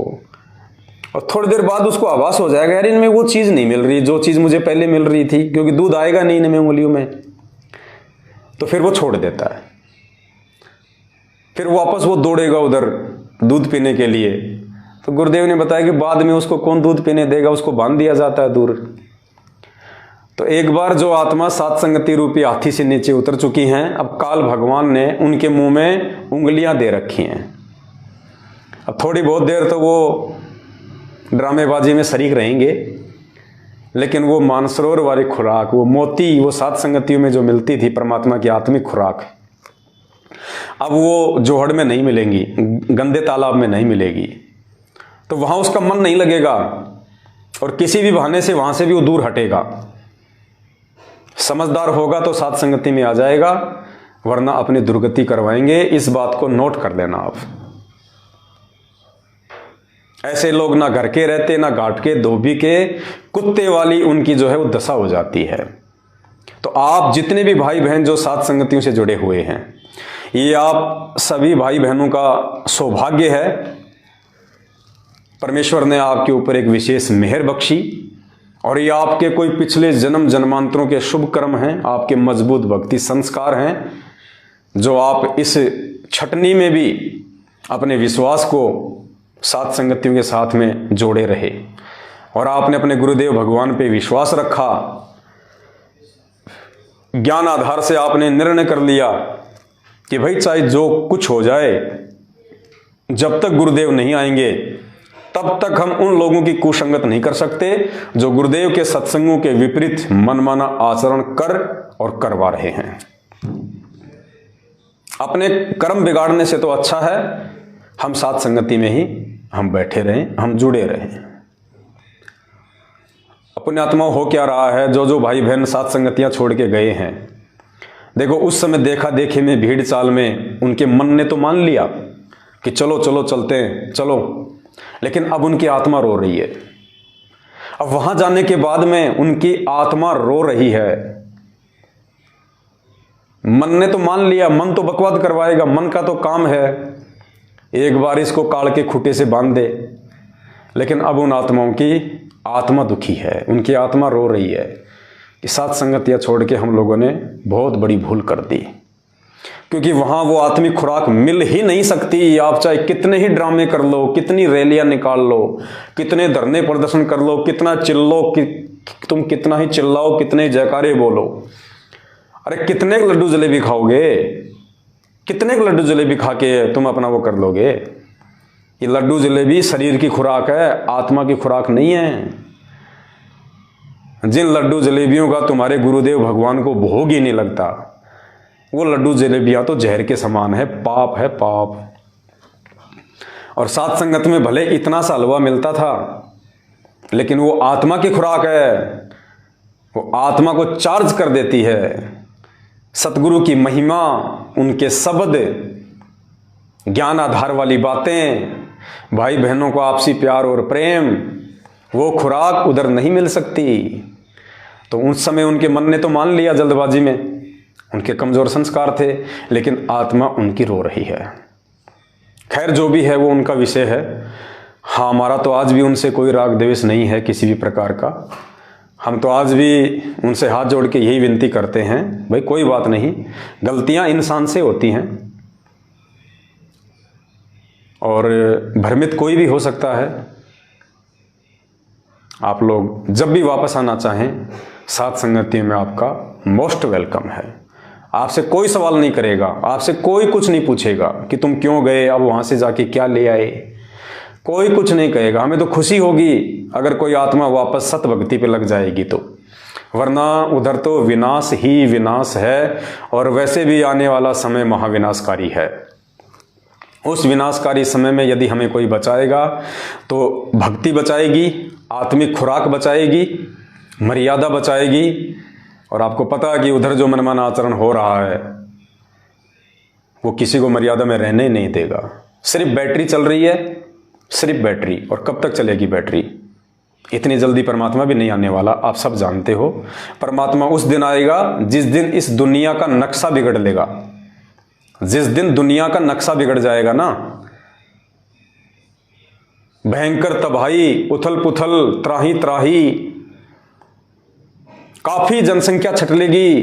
और थोड़ी देर बाद उसको आभास हो जाएगा यार इनमें वो चीज नहीं मिल रही जो चीज मुझे पहले मिल रही थी, क्योंकि दूध आएगा नहीं इनमें उंगलियों में, तो फिर वो छोड़ देता है। फिर वापस वो दौड़ेगा उधर दूध पीने के लिए। तो गुरुदेव ने बताया कि बाद में उसको कौन दूध पीने देगा, उसको बांध दिया जाता है दूर। तो एक बार जो आत्मा सात संगति रूपी हाथी से नीचे उतर चुकी हैं, अब काल भगवान ने उनके मुंह में उंगलियां दे रखी हैं। अब थोड़ी बहुत देर तो वो ड्रामेबाजी में शरीक रहेंगे, लेकिन वो मानसरोवर वाली खुराक, वो मोती, वो सात संगतियों में जो मिलती थी परमात्मा की आत्मिक खुराक, अब वो जोहड़ में नहीं मिलेंगी, गंदे तालाब में नहीं मिलेगी। तो वहां उसका मन नहीं लगेगा और किसी भी बहाने से वहां से भी वो दूर हटेगा। समझदार होगा तो सात संगति में आ जाएगा, वरना अपनी दुर्गति करवाएंगे। इस बात को नोट कर लेना आप। ऐसे लोग ना घर के रहते, ना घाट के, धोबी के, कुत्ते वाली उनकी जो है वो दशा हो जाती है। तो आप जितने भी भाई बहन जो सात संगतियों से जुड़े हुए हैं, ये आप सभी भाई बहनों का सौभाग्य है। परमेश्वर ने आपके ऊपर एक विशेष मेहर बख्शी, और ये आपके कोई पिछले जन्म जन्मांतरों के शुभ कर्म हैं, आपके मजबूत भक्ति संस्कार हैं, जो आप इस छटनी में भी अपने विश्वास को सात संगतियों के साथ में जोड़े रहे, और आपने अपने गुरुदेव भगवान पे विश्वास रखा। ज्ञान आधार से आपने निर्णय कर लिया कि भाई चाहे जो कुछ हो जाए, जब तक गुरुदेव नहीं आएंगे तब तक हम उन लोगों की कुसंगत नहीं कर सकते जो गुरुदेव के सत्संगों के विपरीत मनमाना आचरण कर और करवा रहे हैं। अपने कर्म बिगाड़ने से तो अच्छा है हम सात संगति में ही हम बैठे रहें, हम जुड़े रहें। अपने आत्मा हो क्या रहा है, जो जो भाई बहन सात संगतियां छोड़ के गए हैं, देखो उस समय देखा देखे में, भीड़ चाल में उनके मन ने तो मान लिया कि चलो चलो चलते हैं, चलो, लेकिन अब उनकी आत्मा रो रही है। अब वहां जाने के बाद में उनकी आत्मा रो रही है। मन ने तो मान लिया, मन तो बकवाद करवाएगा, मन का तो काम है एक बार इसको काल के खूंटे से बांध दे, लेकिन अब उन आत्माओं की आत्मा दुखी है, उनकी आत्मा रो रही है कि सात संगतियां छोड़ के हम लोगों ने बहुत बड़ी भूल कर दी, क्योंकि वहां वो आत्मिक खुराक मिल ही नहीं सकती। आप चाहे कितने ही ड्रामे कर लो, कितनी रैलियां निकाल लो, कितने धरने प्रदर्शन कर लो, कितना चिल्लो कि तुम कितना ही चिल्लाओ, कितने जयकारे बोलो, अरे कितने लड्डू जलेबी खाओगे, कितने लड्डू जलेबी खा के तुम अपना वो कर लोगे। ये लड्डू जलेबी शरीर की खुराक है, आत्मा की खुराक नहीं है। जिन लड्डू जलेबियों का तुम्हारे गुरुदेव भगवान को भोग ही नहीं लगता, वो लड्डू जलेबियाँ तो जहर के समान है, पाप है पाप। और सात संगत में भले इतना सा हलवा मिलता था, लेकिन वो आत्मा की खुराक है, वो आत्मा को चार्ज कर देती है। सतगुरु की महिमा, उनके शब्द, ज्ञान आधार वाली बातें, भाई बहनों को आपसी प्यार और प्रेम, वो खुराक उधर नहीं मिल सकती। तो उस समय उनके मन ने तो मान लिया जल्दबाजी में, उनके कमजोर संस्कार थे, लेकिन आत्मा उनकी रो रही है। खैर जो भी है वो उनका विषय है। हाँ, हमारा तो आज भी उनसे कोई राग द्वेष नहीं है किसी भी प्रकार का। हम तो आज भी उनसे हाथ जोड़ के यही विनती करते हैं, भाई कोई बात नहीं, गलतियां इंसान से होती हैं और भ्रमित कोई भी हो सकता है। आप लोग जब भी वापस आना चाहें, सात संगति में आपका मोस्ट वेलकम है। आपसे कोई सवाल नहीं करेगा, आपसे कोई कुछ नहीं पूछेगा कि तुम क्यों गए, अब वहां से जाके क्या ले आए, कोई कुछ नहीं कहेगा। हमें तो खुशी होगी अगर कोई आत्मा वापस सत भक्ति पे लग जाएगी तो, वरना उधर तो विनाश ही विनाश है। और वैसे भी आने वाला समय महाविनाशकारी है। उस विनाशकारी समय में यदि हमें कोई बचाएगा तो भक्ति बचाएगी, आत्मिक खुराक बचाएगी, मर्यादा बचाएगी। और आपको पता है कि उधर जो मनमाना आचरण हो रहा है वो किसी को मर्यादा में रहने ही नहीं देगा। सिर्फ बैटरी चल रही है, सिर्फ बैटरी। और कब तक चलेगी बैटरी? इतनी जल्दी परमात्मा भी नहीं आने वाला, आप सब जानते हो। परमात्मा उस दिन आएगा जिस दिन इस दुनिया का नक्शा बिगड़ लेगा। जिस दिन दुनिया का नक्शा बिगड़ जाएगा ना, भयंकर तबाही, उथल पुथल, त्राही त्राही, काफी जनसंख्या छटलेगी,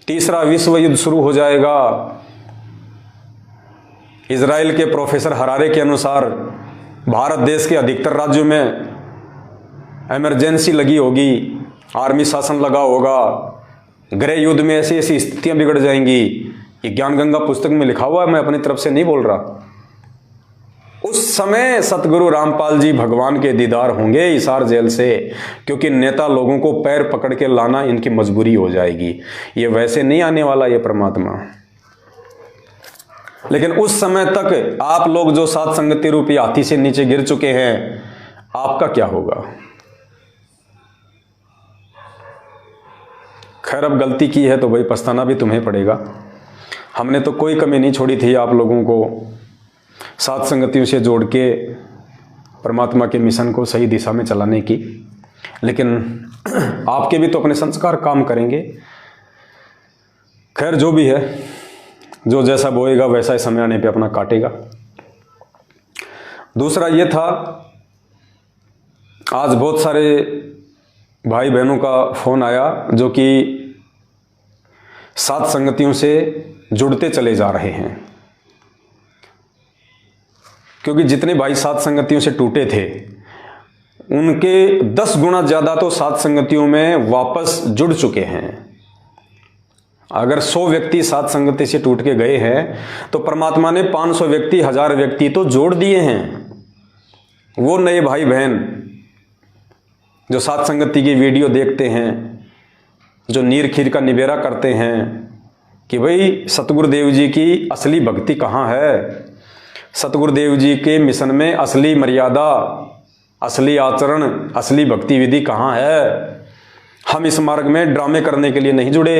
तीसरा विश्व युद्ध शुरू हो जाएगा। इजराइल के प्रोफेसर हरारे के अनुसार भारत देश के अधिकतर राज्यों में इमरजेंसी लगी होगी, आर्मी शासन लगा होगा, गृह युद्ध में ऐसी ऐसी स्थितियां बिगड़ जाएंगी। ये ज्ञान गंगा पुस्तक में लिखा हुआ है, मैं अपनी तरफ से नहीं बोल रहा। उस समय सतगुरु रामपाल जी भगवान के दीदार होंगे हिसार जेल से, क्योंकि नेता लोगों को पैर पकड़ के लाना इनकी मजबूरी हो जाएगी। ये वैसे नहीं आने वाला ये परमात्मा। लेकिन उस समय तक आप लोग जो सात संगति रूपी हाथी से नीचे गिर चुके हैं, आपका क्या होगा? खैर अब गलती की है तो भाई पछताना भी तुम्हें पड़ेगा। हमने तो कोई कमी नहीं छोड़ी थी आप लोगों को सात संगतियों से जोड़ के परमात्मा के मिशन को सही दिशा में चलाने की, लेकिन आपके भी तो अपने संस्कार काम करेंगे। खैर जो भी है, जो जैसा बोएगा वैसा ही समय आने पे अपना काटेगा। दूसरा ये था, आज बहुत सारे भाई बहनों का फोन आया जो कि सात संगतियों से जुड़ते चले जा रहे हैं, क्योंकि जितने भाई सात संगतियों से टूटे थे उनके 10 गुना ज़्यादा तो सात संगतियों में वापस जुड़ चुके हैं। अगर 100 व्यक्ति सात संगति से टूट के गए हैं तो परमात्मा ने 500 व्यक्ति, 1000 व्यक्ति तो जोड़ दिए हैं। वो नए भाई बहन जो सात संगति की वीडियो देखते हैं, जो नीर खीर का निबेरा करते हैं कि भाई सतगुरुदेव जी की असली भक्ति कहाँ है, सतगुरुदेव जी के मिशन में असली मर्यादा, असली आचरण, असली भक्ति विधि कहाँ है। हम इस मार्ग में ड्रामे करने के लिए नहीं जुड़े।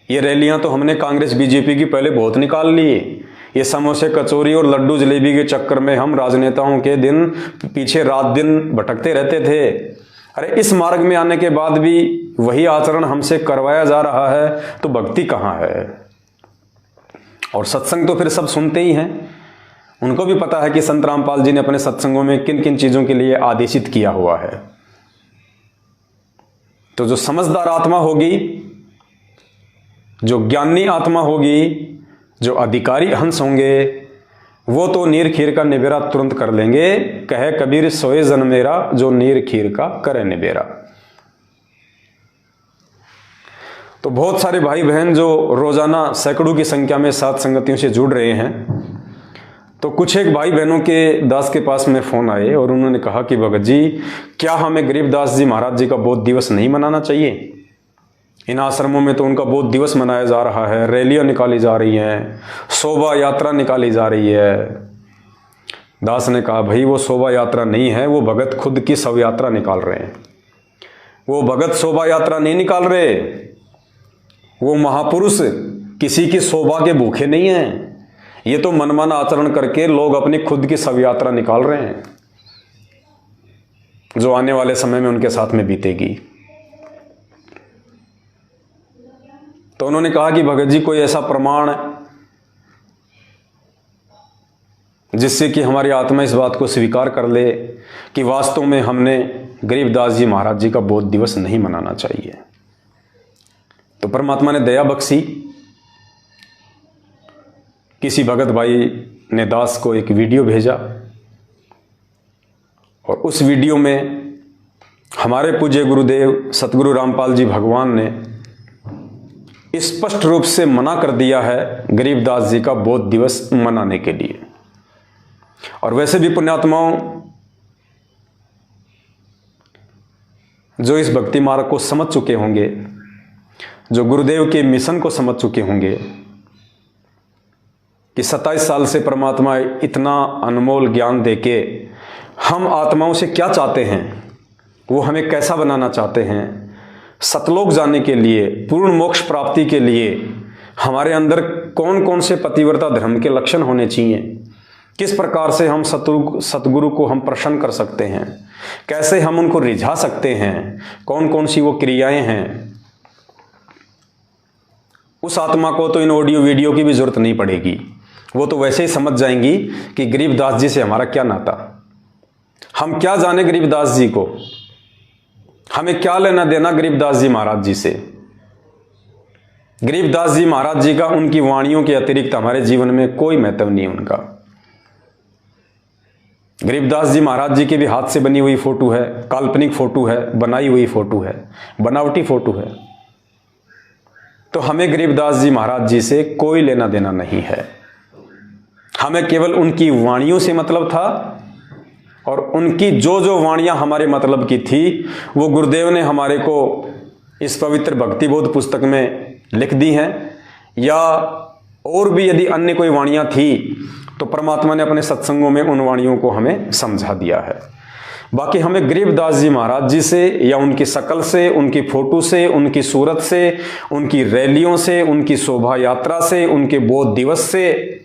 ये रैलियां तो हमने कांग्रेस बीजेपी की पहले बहुत निकाल ली। ये समोसे कचौरी और लड्डू जलेबी के चक्कर में हम राजनेताओं के दिन पीछे रात दिन भटकते रहते थे। अरे इस मार्ग में आने के बाद भी वही आचरण हमसे करवाया जा रहा है तो भक्ति कहाँ है? और सत्संग तो फिर सब सुनते ही हैं, उनको भी पता है कि संत रामपाल जी ने अपने सत्संगों में किन किन चीजों के लिए आदेशित किया हुआ है। तो जो समझदार आत्मा होगी, जो ज्ञानी आत्मा होगी, जो अधिकारी हंस होंगे, वो तो नीर खीर का निबेरा तुरंत कर लेंगे। कहे कबीर सोए जन मेरा, जो नीर खीर का करे निबेरा। तो बहुत सारे भाई बहन जो रोजाना सैकड़ों की संख्या में सात संगतियों से जुड़ रहे हैं, तो कुछ एक भाई बहनों के दास के पास में फ़ोन आए और उन्होंने कहा कि भगत जी, क्या हमें गरीबदास जी महाराज जी का बोध दिवस नहीं मनाना चाहिए? इन आश्रमों में तो उनका बोध दिवस मनाया जा रहा है, रैलियां निकाली जा रही हैं, शोभा यात्रा निकाली जा रही है। दास ने कहा, भाई वो शोभा यात्रा नहीं है, वो भगत खुद की शव यात्रा निकाल रहे हैं। वो भगत शोभा यात्रा नहीं निकाल रहे, वो महापुरुष किसी की शोभा के भूखे नहीं हैं। ये तो मनमाना आचरण करके लोग अपनी खुद की शव यात्रा निकाल रहे हैं, जो आने वाले समय में उनके साथ में बीतेगी। तो उन्होंने कहा कि भगत जी, कोई ऐसा प्रमाण जिससे कि हमारी आत्मा इस बात को स्वीकार कर ले कि वास्तव में हमने गरीबदास जी महाराज जी का बोध दिवस नहीं मनाना चाहिए। तो परमात्मा ने दया बख्शी, किसी भगत भाई ने दास को एक वीडियो भेजा और उस वीडियो में हमारे पूज्य गुरुदेव सतगुरु रामपाल जी भगवान ने स्पष्ट रूप से मना कर दिया है गरीबदास जी का बोध दिवस मनाने के लिए। और वैसे भी पुण्यात्माओं, जो इस भक्ति मार्ग को समझ चुके होंगे, जो गुरुदेव के मिशन को समझ चुके होंगे कि 27 साल से परमात्मा इतना अनमोल ज्ञान देके हम आत्माओं से क्या चाहते हैं, वो हमें कैसा बनाना चाहते हैं, सतलोक जाने के लिए, पूर्ण मोक्ष प्राप्ति के लिए हमारे अंदर कौन कौन से पतिव्रता धर्म के लक्षण होने चाहिए, किस प्रकार से हम सतगुरु को हम प्रसन्न कर सकते हैं, कैसे हम उनको रिझा सकते हैं, कौन कौन सी वो क्रियाएं हैं, उस आत्मा को तो इन ऑडियो वीडियो की भी जरूरत नहीं पड़ेगी। वो तो वैसे ही समझ जाएंगी कि गरीबदास जी से हमारा क्या नाता, हम क्या जाने गरीबदास जी को, हमें क्या लेना देना गरीबदास जी महाराज जी से। गरीबदास जी महाराज जी का उनकी वाणियों के अतिरिक्त हमारे जीवन में कोई महत्व नहीं है उनका। गरीबदास जी महाराज जी के भी हाथ से बनी हुई फोटो है, काल्पनिक फोटो है, बनाई हुई फोटो है, बनावटी फोटो है। तो हमें गरीबदास जी महाराज जी से कोई लेना देना नहीं है। हमें केवल उनकी वाणियों से मतलब था, और उनकी जो जो वाणियां हमारे मतलब की थी वो गुरुदेव ने हमारे को इस पवित्र भक्ति बोध पुस्तक में लिख दी हैं, या और भी यदि अन्य कोई वाणियां थी तो परमात्मा ने अपने सत्संगों में उन वाणियों को हमें समझा दिया है। बाकी हमें गरीबदास जी महाराज जी से या उनकी शकल से, उनकी फोटो से, उनकी सूरत से, उनकी रैलियों से, उनकी शोभा यात्रा से, उनके बोध दिवस से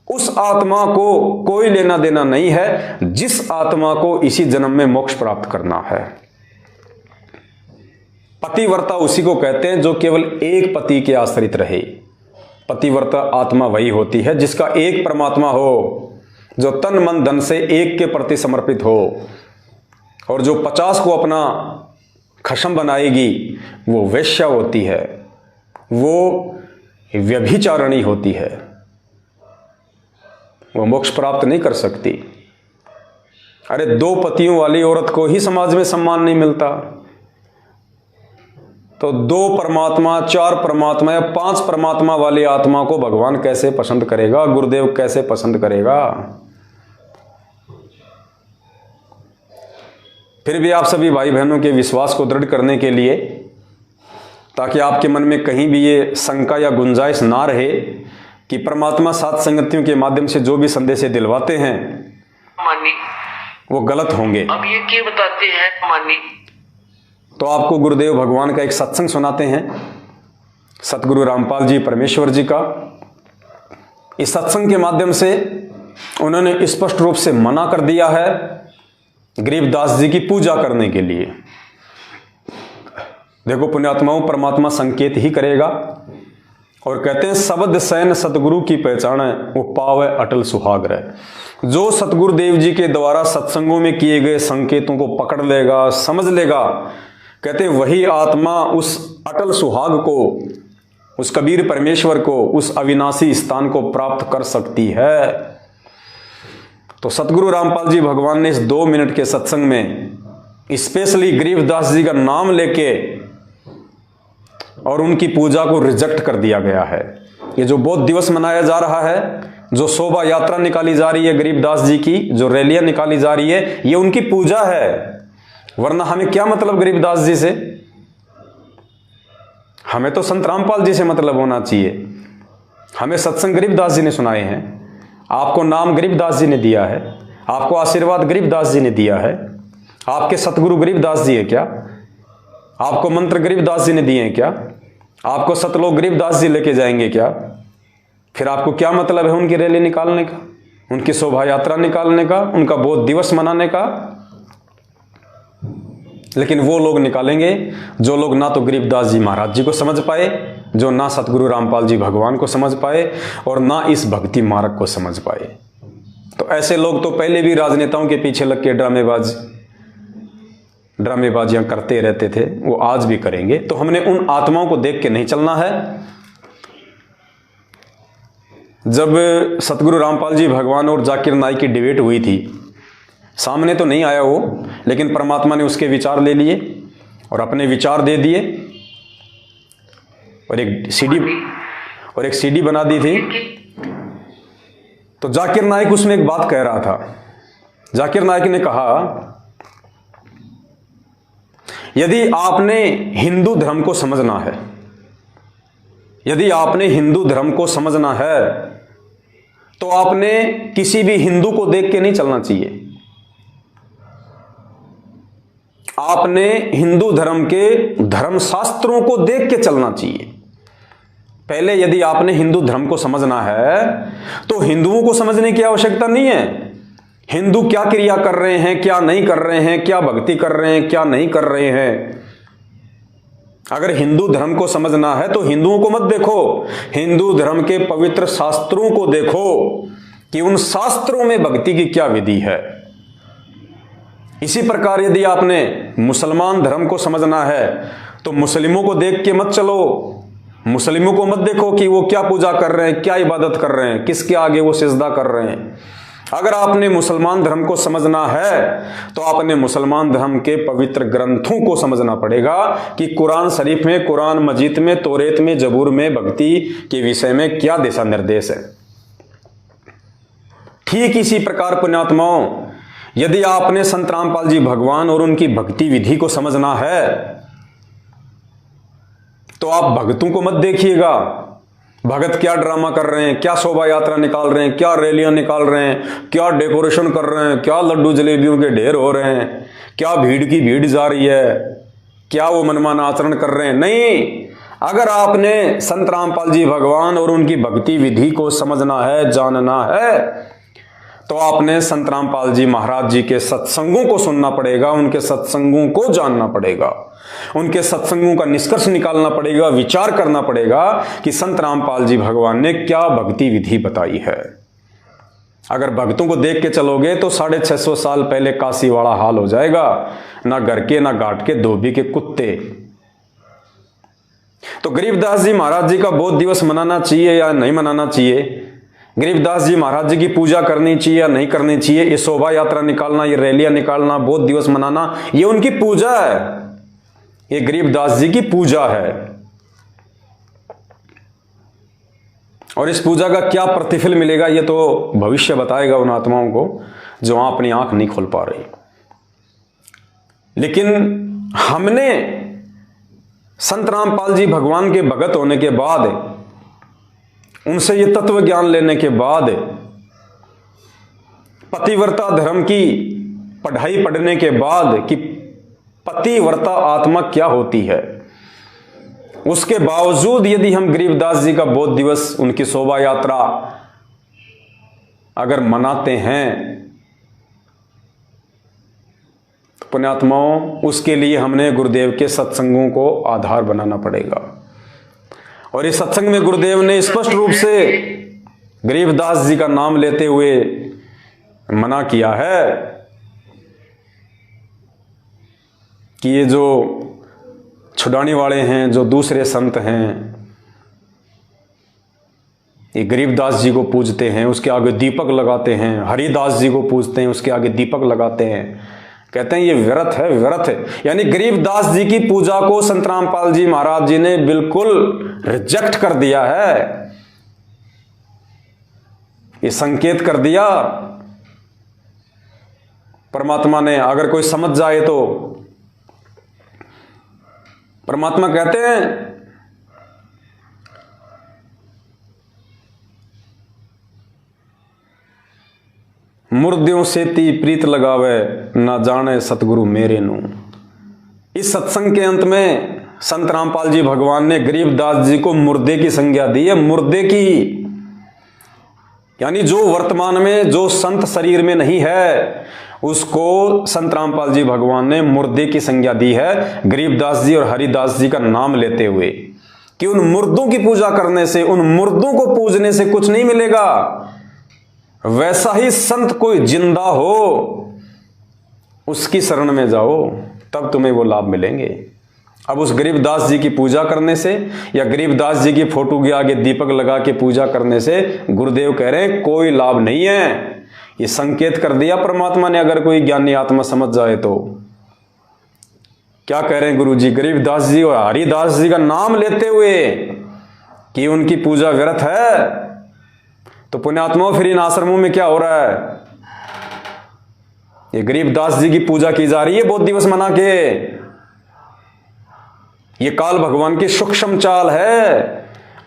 उस आत्मा को कोई लेना देना नहीं है जिस आत्मा को इसी जन्म में मोक्ष प्राप्त करना है। पतिव्रता उसी को कहते हैं जो केवल एक पति के आश्रित रहे। पतिव्रता आत्मा वही होती है जिसका एक परमात्मा हो, जो तन मन धन से एक के प्रति समर्पित हो, और जो 50 को अपना खशम बनाएगी वो वेश्या होती है, वो व्यभिचारिणी होती है, वो मोक्ष प्राप्त नहीं कर सकती। अरे 2 पतियों वाली औरत को ही समाज में सम्मान नहीं मिलता, तो 2 परमात्मा, 4 परमात्मा या 5 परमात्मा वाली आत्मा को भगवान कैसे पसंद करेगा, गुरुदेव कैसे पसंद करेगा। फिर भी आप सभी भाई बहनों के विश्वास को दृढ़ करने के लिए, ताकि आपके मन में कहीं भी ये शंका या गुंजाइश ना रहे कि परमात्मा सात संगतियों के माध्यम से जो भी संदेश दिलवाते हैं वो गलत होंगे। अब ये क्या बताते हैं मानी, तो आपको गुरुदेव भगवान का एक सत्संग सुनाते हैं, सतगुरु रामपाल जी परमेश्वर जी का। इस सत्संग के माध्यम से उन्होंने स्पष्ट रूप से मना कर दिया है गरीबदास जी की पूजा करने के लिए। देखो पुण्यात्माओं, परमात्मा संकेत ही करेगा, और कहते हैं शब्द सैन सतगुरु की पहचान है, वो पावे अटल सुहाग रहे। जो सतगुरुदेव जी के द्वारा सत्संगों में किए गए संकेतों को पकड़ लेगा, समझ लेगा, कहते हैं वही आत्मा उस अटल सुहाग को, उस कबीर परमेश्वर को, उस अविनाशी स्थान को प्राप्त कर सकती है। तो सतगुरु रामपाल जी भगवान ने इस 2 मिनट के सत्संग में स्पेशली गरीबदास जी का नाम लेके और उनकी पूजा को रिजेक्ट कर दिया गया है। ये जो बोध दिवस मनाया जा रहा है, जो शोभा यात्रा निकाली जा रही है गरीबदास जी की, जो रैलियां निकाली जा रही है, ये उनकी पूजा है। वरना हमें क्या मतलब गरीबदास जी से। हमें तो संत रामपाल जी से मतलब होना चाहिए। हमें सत्संग गरीबदास जी ने सुनाए हैं, आपको नाम गरीबदास जी ने दिया है, आपको आशीर्वाद गरीबदास जी ने दिया है। आपके सतगुरु गरीबदास जी है क्या? आपको मंत्र गरीबदास जी ने दिए हैं क्या? आपको सतलोक गरीबदास जी लेके जाएंगे क्या? फिर आपको क्या मतलब है उनकी रैली निकालने का, उनकी शोभा यात्रा निकालने का, उनका बोध दिवस मनाने का? लेकिन वो लोग निकालेंगे जो लोग ना तो गरीबदास जी महाराज जी को समझ पाए, जो ना सतगुरु रामपाल जी भगवान को समझ पाए, और ना इस भक्ति मार्ग को समझ पाए। तो ऐसे लोग तो पहले भी राजनेताओं के पीछे लग के ड्रामेबाजियां करते रहते थे, वो आज भी करेंगे। तो हमने उन आत्माओं को देख के नहीं चलना है। जब सतगुरु रामपाल जी भगवान और जाकिर नाइक की डिबेट हुई थी, सामने तो नहीं आया वो, लेकिन परमात्मा ने उसके विचार ले लिए और अपने विचार दे दिए, और एक सीडी बना दी थी। तो जाकिर नाइक उसमें एक बात कह रहा था। जाकिर नाइक ने कहा, यदि आपने हिंदू धर्म को समझना है, यदि आपने हिंदू धर्म को समझना है, तो आपने किसी भी हिंदू को देख के नहीं चलना चाहिए। आपने हिंदू धर्म के धर्मशास्त्रों को देख के चलना चाहिए। पहले यदि आपने हिंदू धर्म को समझना है तो हिंदुओं को समझने की आवश्यकता नहीं है। हिंदू क्या क्रिया कर रहे हैं, क्या नहीं कर रहे हैं, क्या भक्ति कर रहे हैं, क्या नहीं कर रहे हैं। अगर हिंदू धर्म को समझना है तो हिंदुओं को मत देखो, हिंदू धर्म के पवित्र शास्त्रों को देखो कि उन शास्त्रों में भक्ति की क्या विधि है। इसी प्रकार यदि आपने मुसलमान धर्म को समझना है तो मुस्लिमों को देख के मत चलो, मुस्लिमों को मत देखो कि वो क्या पूजा कर रहे हैं, क्या इबादत कर रहे हैं, किसके आगे वो सिजदा कर रहे हैं। अगर आपने मुसलमान धर्म को समझना है तो आपने मुसलमान धर्म के पवित्र ग्रंथों को समझना पड़ेगा कि कुरान शरीफ में, कुरान मजीद में, तौरेत में, जबूर में भक्ति के विषय में क्या दिशा निर्देश है। ठीक इसी प्रकार पुण्यात्माओं, यदि आपने संत रामपाल जी भगवान और उनकी भक्ति विधि को समझना है तो आप भक्तों को मत देखिएगा, भगत क्या ड्रामा कर रहे हैं, क्या शोभा यात्रा निकाल रहे हैं, क्या रैलियां निकाल रहे हैं, क्या डेकोरेशन कर रहे हैं, क्या लड्डू जलेबियों के ढेर हो रहे हैं, क्या भीड़ की भीड़ जा रही है, क्या वो मनमाना आचरण कर रहे हैं। नहीं, अगर आपने संत रामपाल जी भगवान और उनकी भक्ति विधि को समझना है, जानना है, तो आपने संत रामपाल जी महाराज जी के सत्संगों को सुनना पड़ेगा, उनके सत्संगों को जानना पड़ेगा, उनके सत्संगों का निष्कर्ष निकालना पड़ेगा, विचार करना पड़ेगा कि संत रामपाल जी भगवान ने क्या भक्ति विधि बताई है। अगर भक्तों को देख के चलोगे तो 650 साल पहले काशी वाला हाल हो जाएगा, ना घर के, ना घाट के, धोबी के कुत्ते। तो गरीबदास जी महाराज जी का बोध दिवस मनाना चाहिए या नहीं मनाना चाहिए, गरीबदास जी महाराज जी की पूजा करनी चाहिए या नहीं करनी चाहिए, ये शोभा यात्रा निकालना, ये रैलियां निकालना, बोध दिवस मनाना, ये उनकी पूजा है, ये गरीबदास जी की पूजा है। और इस पूजा का क्या प्रतिफल मिलेगा ये तो भविष्य बताएगा उन आत्माओं को जो वहां अपनी आंख नहीं खोल पा रही। लेकिन हमने संत रामपाल जी भगवान के भगत होने के बाद, उनसे ये तत्व ज्ञान लेने के बाद, पतिव्रता धर्म की पढ़ाई पढ़ने के बाद कि पतिव्रता आत्मा क्या होती है, उसके बावजूद यदि हम गरीबदास जी का बोध दिवस, उनकी शोभा यात्रा अगर मनाते हैं तो पुण्यात्माओं, उसके लिए हमने गुरुदेव के सत्संगों को आधार बनाना पड़ेगा। और इस सत्संग में गुरुदेव ने स्पष्ट रूप से गरीबदास जी का नाम लेते हुए मना किया है कि ये जो छुड़ाने वाले हैं, जो दूसरे संत हैं, ये गरीबदास जी को पूजते हैं, उसके आगे दीपक लगाते हैं, हरिदास जी को पूजते हैं, उसके आगे दीपक लगाते हैं, कहते हैं ये व्यर्थ है, व्यर्थ है। यानी गरीबदास जी की पूजा को संत रामपाल जी महाराज जी ने बिल्कुल रिजेक्ट कर दिया है, ये संकेत कर दिया परमात्मा ने। अगर कोई समझ जाए तो परमात्मा कहते हैं मुर्दियों से ती प्रीत लगावे ना जाने सतगुरु मेरे नू। इस सत्संग के अंत में संत रामपाल जी भगवान ने गरीबदास जी को मुर्दे की संज्ञा दी है, मुर्दे की, यानी जो वर्तमान में जो संत शरीर में नहीं है उसको संत रामपाल जी भगवान ने मुर्दे की संज्ञा दी है गरीबदास जी और हरिदास जी का नाम लेते हुए, कि उन मुर्दों की पूजा करने से, उन मुर्दों को पूजने से कुछ नहीं मिलेगा। वैसा ही संत कोई जिंदा हो उसकी शरण में जाओ, तब तुम्हें वो लाभ मिलेंगे। अब उस गरीबदास जी की पूजा करने से या गरीबदास जी की फोटो के आगे दीपक लगा के पूजा करने से गुरुदेव कह रहे हैं कोई लाभ नहीं है। ये संकेत कर दिया परमात्मा ने, अगर कोई ज्ञानी आत्मा समझ जाए तो। क्या कह रहे हैं गुरु जी? गरीबदास जी और हरिदास जी का नाम लेते हुए कि उनकी पूजा व्यर्थ है, तो पुण्यात्माओं फिर इन आश्रमों में क्या हो रहा है? ये गरीबदास जी की पूजा की जा रही है बहुत दिवस मना के। ये काल भगवान की सूक्ष्म चाल है,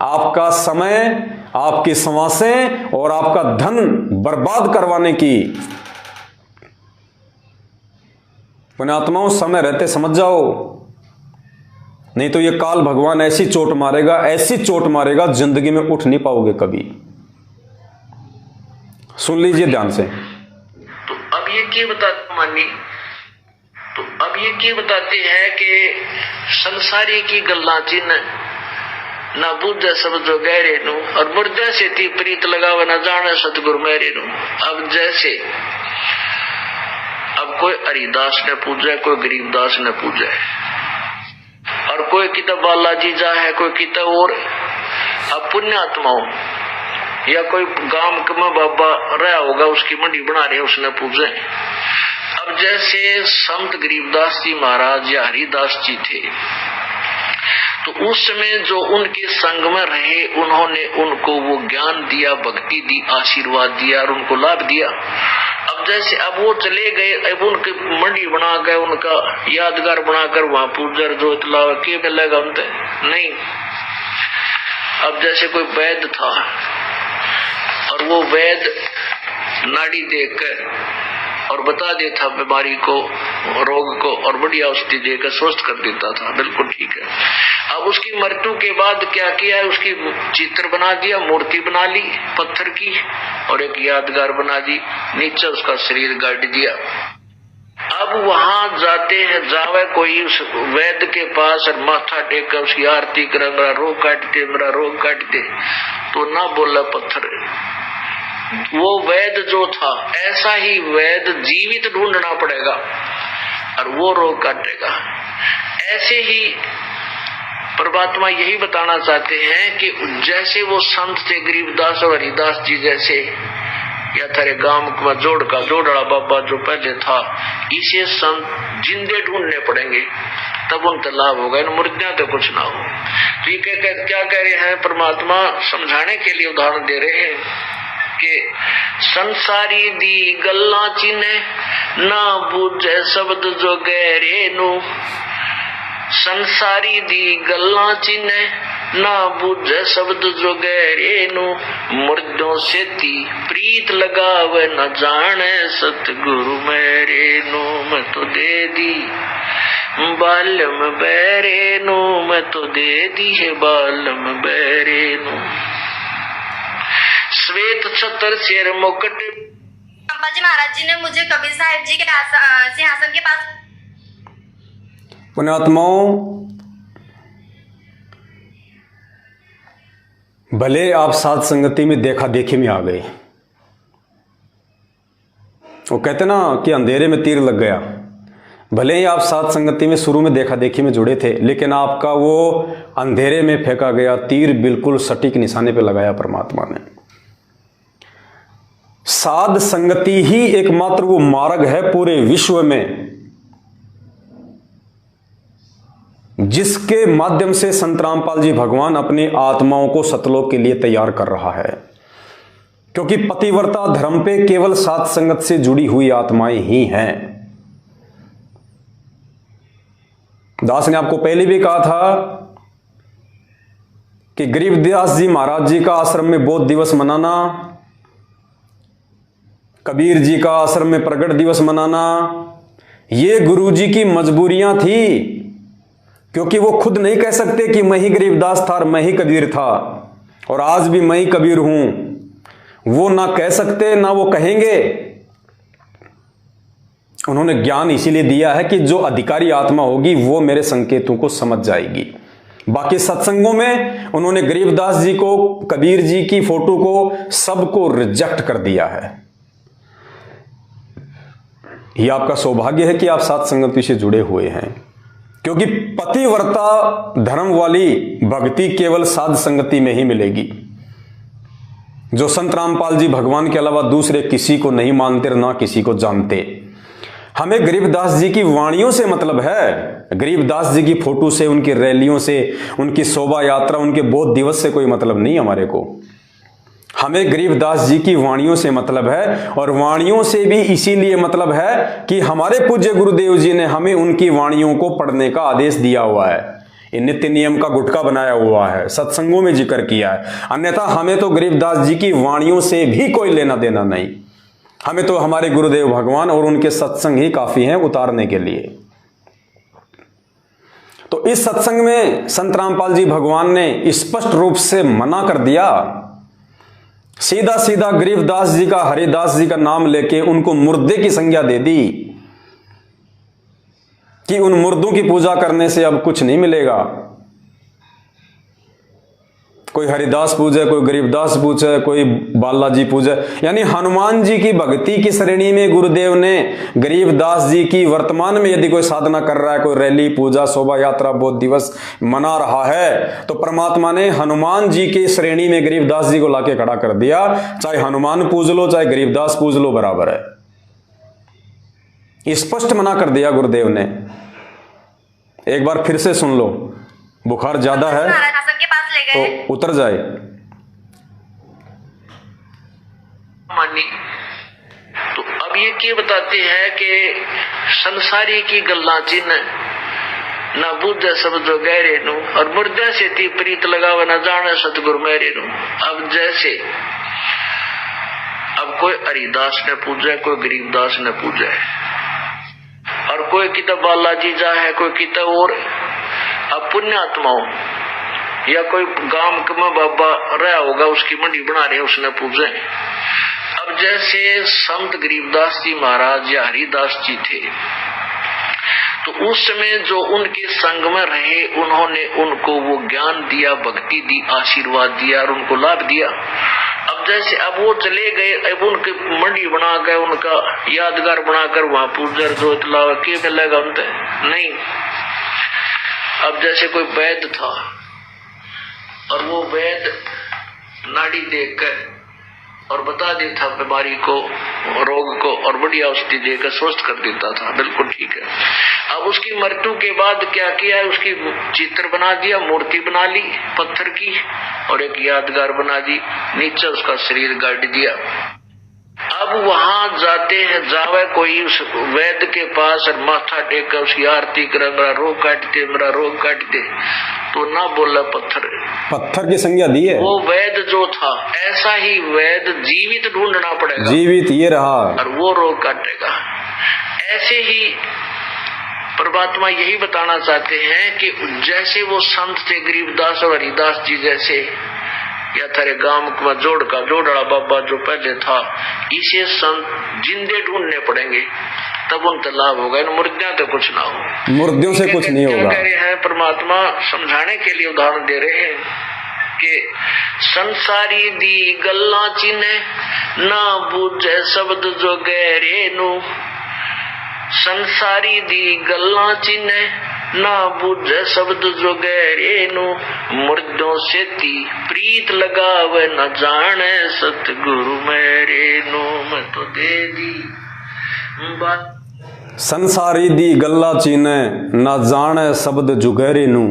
आपका समय, आपकी सांसें और आपका धन बर्बाद करवाने की। पुण्यात्माओं समय रहते समझ जाओ, नहीं तो ये काल भगवान ऐसी चोट मारेगा, ऐसी चोट मारेगा, जिंदगी में उठ नहीं पाओगे कभी। सुन लीजिए ध्यान से। तो अब ये क्या बताते मानी, तो अब ये क्या बताते हैं कि संसारी की गल्ला चिन्ह ना बुझे सब जो गहरे नु, और मुर्दे से ती प्रीत लगावे ना जाने सतगुरु मेरे नु। अब जैसे अब कोई हरिदास ने पूजा, कोई गरीबदास ने पूजा, और कोई किताब बालाजी जा है, कोई किताब और। अब पुण्यात्माओं या कोई गांव में बाबा रहा होगा, उसकी मंडी बना रहे, उसने पूजे। अब जैसे संत गरीबदास जी महाराज या हरिदास जी थे, तो उस समय जो उनके संग में रहे, उन्होंने उनको वो ज्ञान दिया, भक्ति दी, आशीर्वाद दिया और उनको लाभ दिया। अब जैसे अब वो चले गए, अब उनकी मंडी बनाकर, उनका यादगार बनाकर वहां पूजर जो इतला के मिलेगा उनसे नहीं। अब जैसे कोई वैद्य था और वो वैद्य नाड़ी देखकर और बता देता बीमारी को, रोग को, और बढ़िया औषधि देकर स्वस्थ कर देता था, बिल्कुल ठीक है। अब उसकी मृत्यु के बाद क्या किया है, उसकी चित्र बना दिया, मूर्ति बना ली पत्थर की और एक यादगार बना दी, नीचे उसका शरीर गाड़ दिया। अब वहां जाते हैं, जावे कोई उस वैद्य के पास और माथा टेक कर उसकी आरती कर, मेरा रोग काट दे, मेरा रोग काट दे, तो ना बोला पत्थर। वो वैद्य जो था, ऐसा ही वैद्य जीवित ढूंढना पड़ेगा और वो रोग काटेगा। ऐसे ही परमात्मा यही बताना चाहते हैं कि जैसे वो संत थे गरीबदास और हरिदास जी जैसे, या तेरे गांव का जोड़ड़ा बाबा जो पहले था, इसे संत जिंदे ढूंढने पड़ेंगे, तब उनका लाभ होगा, इन मुर्दियां तो कुछ ना हो। तो ये क्या कह रहे हैं परमात्मा, समझाने के लिए उदाहरण दे रहे हैं कि संसारी दी गल्ला चिन्ह ना बूझे शब्द जो गहरे नु। संसारी दी गल्ला चिन्ह ना बूझे शब्द जो गहरे नु। मुर्दों से ती प्रीत लगावे न जाने सतगुरु मेरे नु। मैं तो दे दी बालम बैरे नु, मैं तो दे दी है बालम बैरे नु। श्वेत छतर शेर मुकुट। रामपाल जी महाराज जी ने मुझे कबीर साहिब जी के सिंहासन के पास। पुण्यात्माओं, भले आप साध संगति में देखा देखी में आ गए, वो कहते ना कि अंधेरे में तीर लग गया। भले ही आप साध संगति में शुरू में देखा देखी में जुड़े थे, लेकिन आपका वो अंधेरे में फेंका गया तीर बिल्कुल सटीक निशाने पे लगाया परमात्मा ने। साध संगति ही एकमात्र वो मार्ग है पूरे विश्व में जिसके माध्यम से संत रामपाल जी भगवान अपनी आत्माओं को सतलोक के लिए तैयार कर रहा है। क्योंकि पतिव्रता धर्म पे केवल साध संगत से जुड़ी हुई आत्माएं ही हैं। दास ने आपको पहले भी कहा था कि गरीबदास जी महाराज जी का आश्रम में बोध दिवस मनाना कबीर जी का आश्रम में प्रगट दिवस मनाना, ये गुरु जी की मजबूरियां थी, क्योंकि वो खुद नहीं कह सकते कि मैं ही गरीबदास था और मैं ही कबीर था और आज भी मैं ही कबीर हूं। वो ना कह सकते ना वो कहेंगे। उन्होंने ज्ञान इसीलिए दिया है कि जो अधिकारी आत्मा होगी वो मेरे संकेतों को समझ जाएगी। बाकी सत्संगों में उन्होंने गरीबदास जी को, कबीर जी की फोटो को, सबको रिजेक्ट कर दिया है। यह आपका सौभाग्य है कि आप सात संगति से जुड़े हुए हैं, क्योंकि पतिव्रता धर्म वाली भक्ति केवल साध संगति में ही मिलेगी। जो संत रामपाल जी भगवान के अलावा दूसरे किसी को नहीं मानते, ना किसी को जानते। हमें गरीबदास जी की वाणियों से मतलब है, गरीबदास जी की फोटो से, उनकी रैलियों से, उनकी शोभा यात्रा, उनके बोध दिवस से कोई मतलब नहीं हमारे को। हमें गरीबदास जी की वाणियों से मतलब है, और वाणियों से भी इसीलिए मतलब है कि हमारे पूज्य गुरुदेव जी ने हमें उनकी वाणियों को पढ़ने का आदेश दिया हुआ है। ये नित्य नियम का गुटका बनाया हुआ है, सत्संगों में जिक्र किया है। अन्यथा हमें तो गरीबदास जी की वाणियों से भी कोई लेना देना नहीं। हमें तो हमारे गुरुदेव भगवान और उनके सत्संग ही काफी हैं उतारने के लिए। तो इस सत्संग में संत रामपाल जी भगवान ने स्पष्ट रूप से मना कर दिया। सीधा सीधा गरीबदास जी का, हरिदास जी का नाम लेके उनको मुर्दे की संज्ञा दे दी कि उन मुर्दों की पूजा करने से अब कुछ नहीं मिलेगा। कोई हरिदास पूजे, कोई गरीबदास पूजे, कोई बालाजी पूजे, यानी हनुमान जी की भक्ति की श्रेणी में गुरुदेव ने गरीबदास जी की वर्तमान में यदि कोई साधना कर रहा है, कोई रैली, पूजा, शोभा यात्रा, बोध दिवस मना रहा है, तो परमात्मा ने हनुमान जी की श्रेणी में गरीबदास जी को लाके खड़ा कर दिया। चाहे हनुमान पूज लो, चाहे गरीबदास पूज लो, बराबर है। स्पष्ट मना कर दिया गुरुदेव ने। एक बार फिर से सुन लो, बुखार ज्यादा है के पास ले गए तो उतर जाए। मानी तो अब ये क्या बताते हैं कि संसारी की गल्ला चिन्ह ना बुझे सब जो गहरे नु, और मुर्दे से ती प्रीत लगावे न जाने सतगुरु मेरे नु। अब जैसे अब कोई हरिदास ने पूजा, कोई गरीबदास ने पूजा, और कोई किताब बालाजी जा है, कोई किताब और अब पुण्यात्माओं या कोई गांव में बाबा रहा होगा, उसकी मंडी बना रहे, उसने पूजे। अब जैसे संत गरीबदास जी महाराज या हरिदास जी थे, तो उस समय जो उनके संग में रहे, उन्होंने उनको वो ज्ञान दिया, भक्ति दी, आशीर्वाद दिया और उनको लाभ दिया। अब जैसे अब वो चले गए, अब उनकी मंडी बनाकर, उनका यादगार बनाकर वहां पूजर जो इतला के मिलेगा उनसे नहीं। अब जैसे कोई वैद्य था और वो वैद्य नाड़ी देखकर और बता देता बीमारी को, रोग को, और बढ़िया औषधि देकर स्वस्थ कर देता था, बिल्कुल ठीक है। अब उसकी मृत्यु के बाद क्या किया, उसकी चित्र बना दिया, मूर्ति बना ली पत्थर की और एक यादगार बना दी, नीचे उसका शरीर गाड़ दिया। अब वहां जाते हैं, जावे कोई उस वैद्य के पास और माथा टेक कर उसकी आरती कर, मेरा रोग काट दे, मेरा रोग काट दे, तो ना बोला पत्थर की संज्ञा दी है। वो वैद्य जो था, ऐसा ही वैद्य जीवित ढूंढना पड़ेगा, जीवित ये रहा और वो रोग काटेगा। ऐसे ही परमात्मा यही बताना चाहते हैं कि जैसे वो संत थे गरीबदास और हरिदास जी जैसे, या तेरे गांव का जोड़ा बाबा जो पहले था, इसे संत जिंदे ढूंढने पड़ेंगे, तब उनका लाभ होगा। मुर्दियां तो कुछ ना हो, मुर्दियों से कुछ नहीं होगा। कह रहे हैं परमात्मा समझाने के लिए उदाहरण दे रहे हैं कि संसारी दी गल्ला चिन्ह ना बूझे शब्द जो गहरे नु, संसारी दी गल्ला चिन्ह ना बुझे शब्द जो गहरे नु, मुर्दों से ती प्रीत लगावे न जाने सतगुरु मेरे नु। मैं तो दे दी बात संसारी दी गल्ला चीने ना जाने शब्द जो गहरे नु,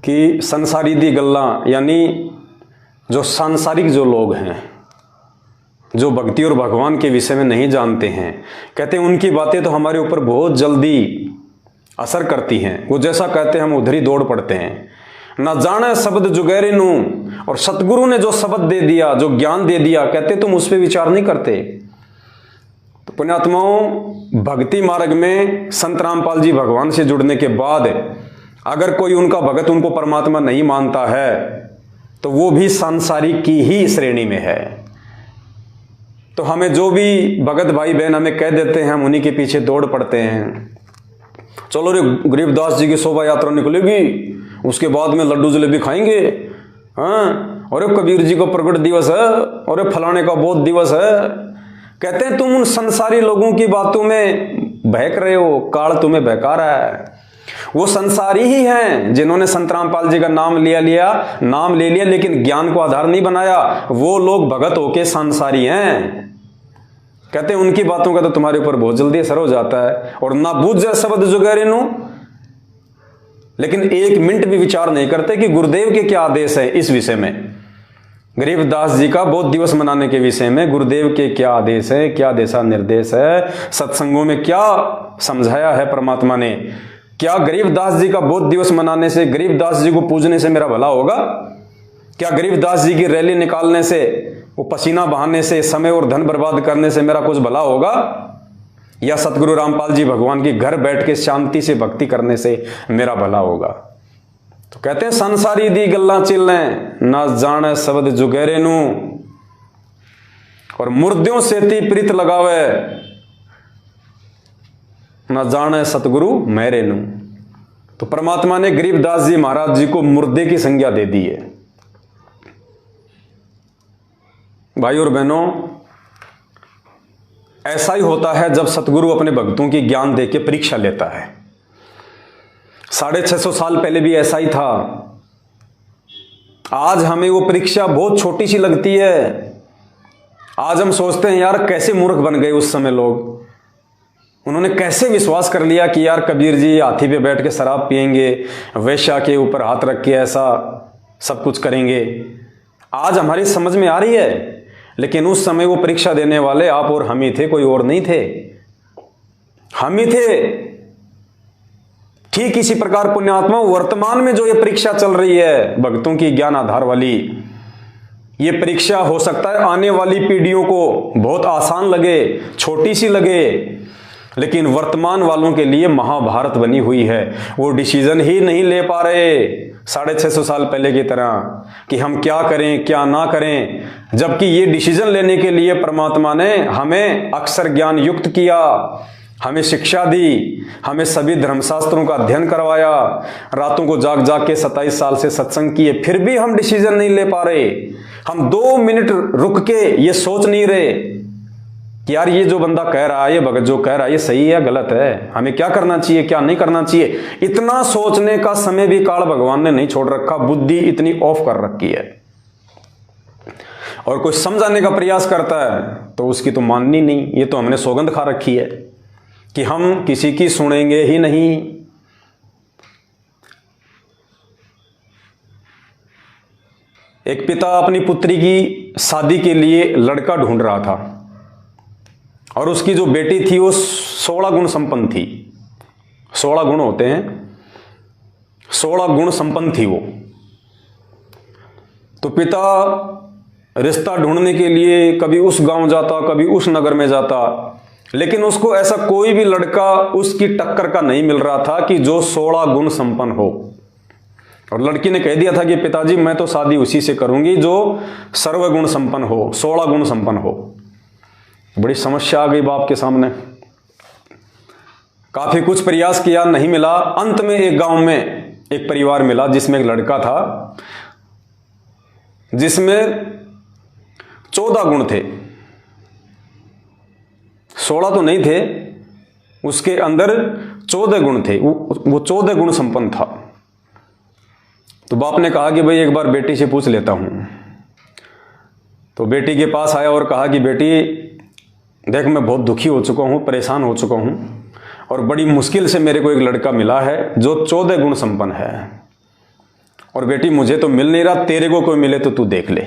कि संसारी दी गल्ला यानी जो सांसारिक जो लोग हैं, जो भक्ति और भगवान के विषय में नहीं जानते हैं, कहते हैं उनकी बातें तो हमारे ऊपर बहुत जल्दी असर करती हैं। वो जैसा कहते हैं हम उधर ही दौड़ पड़ते हैं। न जाने शब्द जुगैरे नू, और सतगुरु ने जो शब्द दे दिया, जो ज्ञान दे दिया, कहते तुम उस पर विचार नहीं करते। तो पुण्यात्माओं, भक्ति मार्ग में संत रामपाल जी भगवान से जुड़ने के बाद अगर कोई उनका भगत उनको परमात्मा नहीं मानता है तो वो भी सांसारिक की ही श्रेणी में है। तो हमें जो भी भगत भाई बहन हमें कह देते हैं, हम उन्हीं के पीछे दौड़ पड़ते हैं। चलो रे, गरीबदास जी की शोभा यात्रा निकलेगी, उसके बाद में लड्डू जलेबी खाएंगे, हाँ, और कबीर जी का प्रकट दिवस है, और फलाने का बोध दिवस है। कहते हैं तुम उन संसारी लोगों की बातों में बहक रहे हो, काल तुम्हें बहका रहा है। वो संसारी ही हैं जिन्होंने संत रामपाल जी का नाम ले लिया लेकिन ज्ञान को आधार नहीं बनाया। वो लोग भगत होके संसारी हैं। कहते हैं उनकी बातों का तो तुम्हारे ऊपर बहुत जल्दी असर हो जाता है, और ना बूझ जाए शब्द जुगैरिनु, लेकिन एक मिनट भी विचार नहीं करते कि गुरुदेव के क्या आदेश है इस विषय में। गरीबदास जी का बोध दिवस मनाने के विषय में गुरुदेव के क्या आदेश है, क्या दिशा निर्देश है, सत्संगों में क्या समझाया है परमात्मा ने। क्या गरीबदास जी का बोध दिवस मनाने से, गरीबदास जी को पूजने से मेरा भला होगा? क्या गरीबदास जी की रैली निकालने से, वो पसीना बहाने से, समय और धन बर्बाद करने से मेरा कुछ भला होगा? या सतगुरु रामपाल जी भगवान की घर बैठ के शांति से भक्ति करने से मेरा भला होगा? तो कहते हैं संसारी दी गल्ला चिल्ले ना जाने शब्द जुगैरे नू, और मुर्दों से ती प्रीत लगावे ना जाने सतगुरु मेरे नू। तो परमात्मा ने गरीबदास जी महाराज जी को मुर्दे की संज्ञा दे दी है। भाई और बहनों, ऐसा ही होता है जब सतगुरु अपने भक्तों की ज्ञान देके परीक्षा लेता है। 650 साल पहले भी ऐसा ही था। आज हमें वो परीक्षा बहुत छोटी सी लगती है। आज हम सोचते हैं यार कैसे मूर्ख बन गए उस समय लोग, उन्होंने कैसे विश्वास कर लिया कि यार कबीर जी हाथी पे बैठ के शराब पिएंगे, वेश्या के ऊपर हाथ रख के ऐसा सब कुछ करेंगे। आज हमारी समझ में आ रही है, लेकिन उस समय वो परीक्षा देने वाले आप और हम ही थे, कोई और नहीं थे। हम ही थे। ठीक इसी प्रकार पुण्यात्मा वर्तमान में जो ये परीक्षा चल रही है भक्तों की ज्ञान आधार वाली, ये परीक्षा हो सकता है आने वाली पीढ़ियों को बहुत आसान लगे, छोटी सी लगे, लेकिन वर्तमान वालों के लिए महाभारत बनी हुई है। वो डिसीजन ही नहीं ले पा रहे 650 साल पहले की तरह कि हम क्या करें क्या ना करें, जबकि ये डिसीजन लेने के लिए परमात्मा ने हमें अक्षर ज्ञान युक्त किया, हमें शिक्षा दी, हमें सभी धर्मशास्त्रों का अध्ययन करवाया, रातों को जाग जाग के 27 साल से सत्संग किए, फिर भी हम डिसीजन नहीं ले पा रहे। हम 2 मिनट रुक के ये सोच नहीं रहे कि यार ये जो बंदा कह रहा है, ये भगत जो कह रहा है, ये सही है या गलत है, हमें क्या करना चाहिए क्या नहीं करना चाहिए। इतना सोचने का समय भी काल भगवान ने नहीं छोड़ रखा। बुद्धि इतनी ऑफ कर रखी है। और कोई समझाने का प्रयास करता है तो उसकी तो माननी नहीं। ये तो हमने सौगंध खा रखी है कि हम किसी की सुनेंगे ही नहीं। एक पिता अपनी पुत्री की शादी के लिए लड़का ढूंढ रहा था, और उसकी जो बेटी थी वो 16 गुण संपन्न थी। 16 गुण होते हैं, 16 गुण संपन्न थी वो। तो पिता रिश्ता ढूंढने के लिए कभी उस गांव जाता, कभी उस नगर में जाता, लेकिन उसको ऐसा कोई भी लड़का उसकी टक्कर का नहीं मिल रहा था कि जो 16 गुण संपन्न हो। और लड़की ने कह दिया था कि पिताजी मैं तो शादी उसी से करूंगी जो सर्वगुण संपन्न हो, 16 गुण संपन्न हो। बड़ी समस्या आ गई बाप के सामने। काफी कुछ प्रयास किया, नहीं मिला। अंत में एक गांव में एक परिवार मिला जिसमें एक लड़का था जिसमें 14 गुण थे। 16 तो नहीं थे, उसके अंदर 14 गुण थे। वो 14 गुण संपन्न था। तो बाप ने कहा कि भाई एक बार बेटी से पूछ लेता हूं। तो बेटी के पास आया और कहा कि बेटी देख, मैं बहुत दुखी हो चुका हूं, परेशान हो चुका हूं, और बड़ी मुश्किल से मेरे को एक लड़का मिला है जो 14 गुण संपन्न है, और बेटी मुझे तो मिल नहीं रहा, तेरे को कोई मिले तो तू देख ले।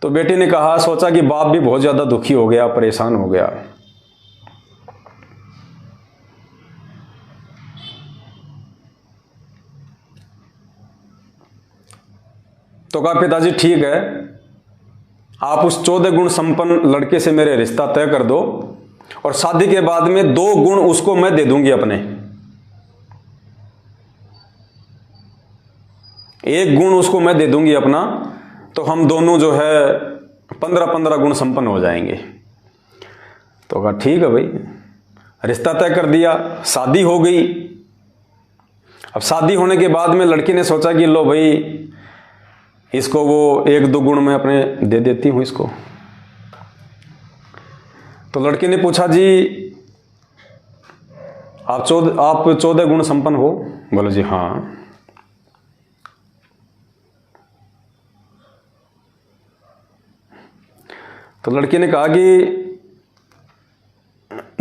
तो बेटी ने कहा, सोचा कि बाप भी बहुत ज्यादा दुखी हो गया, परेशान हो गया। तो तो कहा पिताजी ठीक है, आप उस 14 गुण संपन्न लड़के से मेरे रिश्ता तय कर दो और शादी के बाद में 2 गुण उसको मैं दे दूंगी अपने, 1 गुण उसको मैं दे दूंगी अपना, तो हम दोनों जो है 15-15 गुण संपन्न हो जाएंगे। तो कहा ठीक है भाई, रिश्ता तय कर दिया, शादी हो गई। अब शादी होने के बाद में लड़की ने सोचा कि लो भाई इसको वो 1-2 गुण मैं अपने दे देती हूं इसको। तो लड़की ने पूछा जी आप 14 गुण संपन्न हो? बोलो जी हाँ। तो लड़की ने कहा कि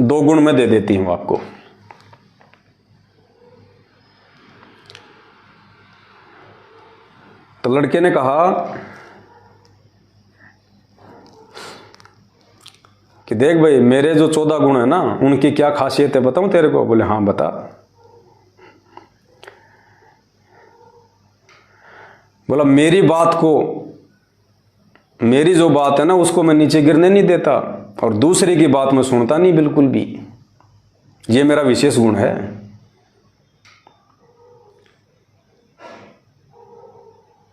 2 गुण मैं दे देती हूं आपको। तो लड़के ने कहा कि देख भाई मेरे जो 14 गुण है ना उनकी क्या खासियत है बताऊं तेरे को? बोले हाँ बता। बोला मेरी बात को, मेरी जो बात है ना उसको मैं नीचे गिरने नहीं देता और दूसरे की बात मैं सुनता नहीं बिल्कुल भी, ये मेरा विशेष गुण है।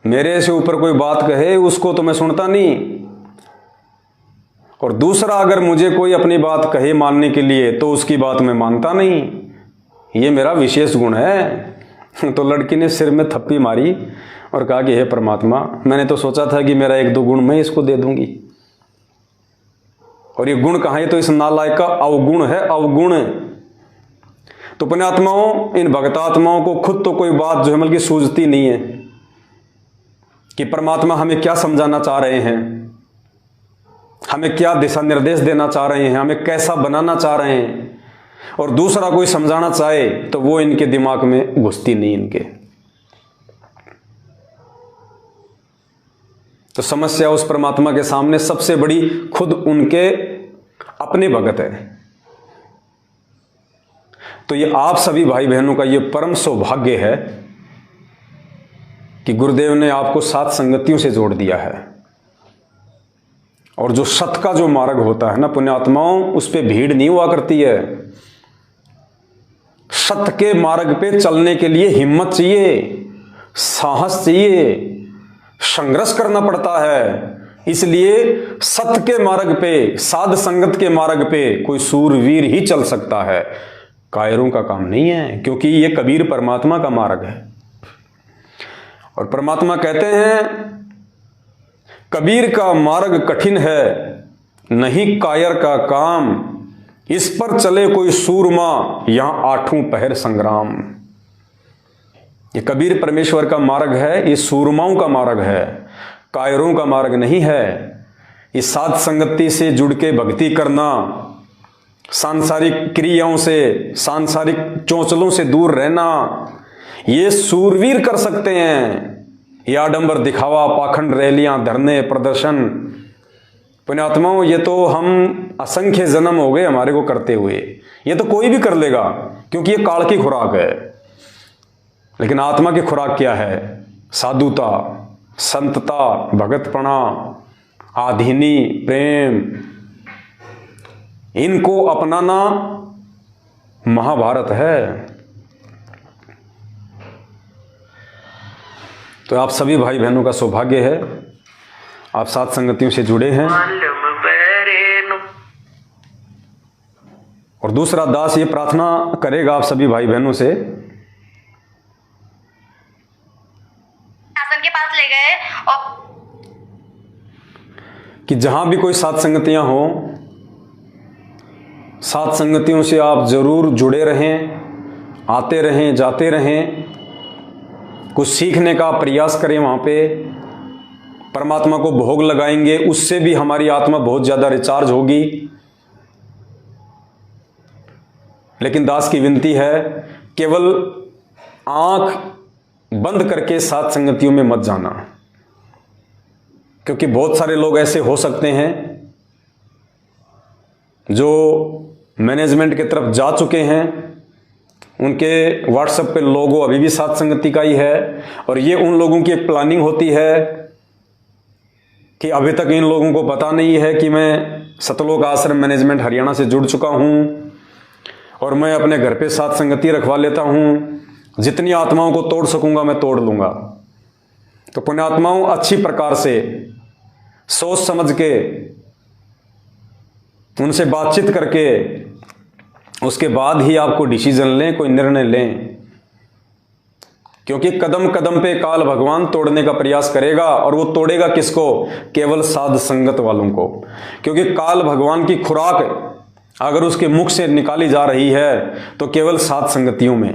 मेरे से ऊपर कोई बात कहे उसको तो मैं सुनता नहीं, और दूसरा अगर मुझे कोई अपनी बात कहे मानने के लिए तो उसकी बात मैं मानता नहीं, ये मेरा विशेष गुण है। तो लड़की ने सिर में थप्पी मारी और कहा कि हे परमात्मा, मैंने तो सोचा था कि मेरा 1-2 गुण मैं इसको दे दूंगी, और ये गुण कहाँ है? तो इस नालायक का अवगुण है, अवगुण। तो पुण्यात्माओं, इन भक्तात्माओं को खुद तो कोई बात जो है बल्कि सूझती नहीं है कि परमात्मा हमें क्या समझाना चाह रहे हैं, हमें क्या दिशा निर्देश देना चाह रहे हैं, हमें कैसा बनाना चाह रहे हैं, और दूसरा कोई समझाना चाहे तो वो इनके दिमाग में घुसती नहीं इनके। तो समस्या उस परमात्मा के सामने सबसे बड़ी खुद उनके अपने भगत है। तो ये आप सभी भाई बहनों का ये परम सौभाग्य है कि गुरुदेव ने आपको 7 संगतियों से जोड़ दिया है, और जो सत का जो मार्ग होता है ना पुण्यात्माओं, उस पे भीड़ नहीं हुआ करती है। सत्य के मार्ग पे चलने के लिए हिम्मत चाहिए, साहस चाहिए, संघर्ष करना पड़ता है। इसलिए सत्य के मार्ग पे, साध संगत के मार्ग पे कोई सूरवीर ही चल सकता है, कायरों का काम नहीं है, क्योंकि ये कबीर परमात्मा का मार्ग है। और परमात्मा कहते हैं कबीर का मार्ग कठिन है, नहीं कायर का काम, इस पर चले कोई सूरमा, यहां 8 पहर संग्राम। ये कबीर परमेश्वर का मार्ग है, ये सूरमाओं का मार्ग है, कायरों का मार्ग नहीं है। ये साध संगति से जुड़ के भक्ति करना, सांसारिक क्रियाओं से, सांसारिक चौंचलों से दूर रहना, ये सूरवीर कर सकते हैं। ये आडंबर दिखावा, पाखंड रैलियां, धरने, प्रदर्शन, पुण्यात्माओं, ये तो हम असंख्य जन्म हो गए हमारे को करते हुए, ये तो कोई भी कर लेगा, क्योंकि ये काल की खुराक है। लेकिन आत्मा की खुराक क्या है? साधुता, संतता, भगतपना, आधीनी, प्रेम, इनको अपनाना महाभारत है। तो आप सभी भाई बहनों का सौभाग्य है, आप 7 संगतियों से जुड़े हैं। और दूसरा दास ये प्रार्थना करेगा आप सभी भाई बहनों से, आसन के पास ले गए और कि जहां भी कोई 7 संगतियां हो, 7 संगतियों से आप जरूर जुड़े रहें, आते रहें, जाते रहें, कुछ सीखने का प्रयास करें। वहां पे परमात्मा को भोग लगाएंगे, उससे भी हमारी आत्मा बहुत ज्यादा रिचार्ज होगी। लेकिन दास की विनती है, केवल आंख बंद करके 7 संगतियों में मत जाना, क्योंकि बहुत सारे लोग ऐसे हो सकते हैं जो मैनेजमेंट की तरफ जा चुके हैं, उनके व्हाट्सएप पे लोगो अभी भी 7 संगति का ही है, और ये उन लोगों की एक प्लानिंग होती है कि अभी तक इन लोगों को पता नहीं है कि मैं सतलोक आश्रम मैनेजमेंट हरियाणा से जुड़ चुका हूँ और मैं अपने घर पे साथ संगति रखवा लेता हूँ, जितनी आत्माओं को तोड़ सकूंगा मैं तोड़ लूंगा। तो पुण्यात्माओं, अच्छी प्रकार से सोच समझ के उनसे बातचीत करके उसके बाद ही आपको डिसीजन लें, कोई निर्णय लें, क्योंकि कदम कदम पे काल भगवान तोड़ने का प्रयास करेगा। और वो तोड़ेगा किसको? केवल साध संगत वालों को। क्योंकि काल भगवान की खुराक अगर उसके मुख से निकाली जा रही है तो केवल साध संगतियों में।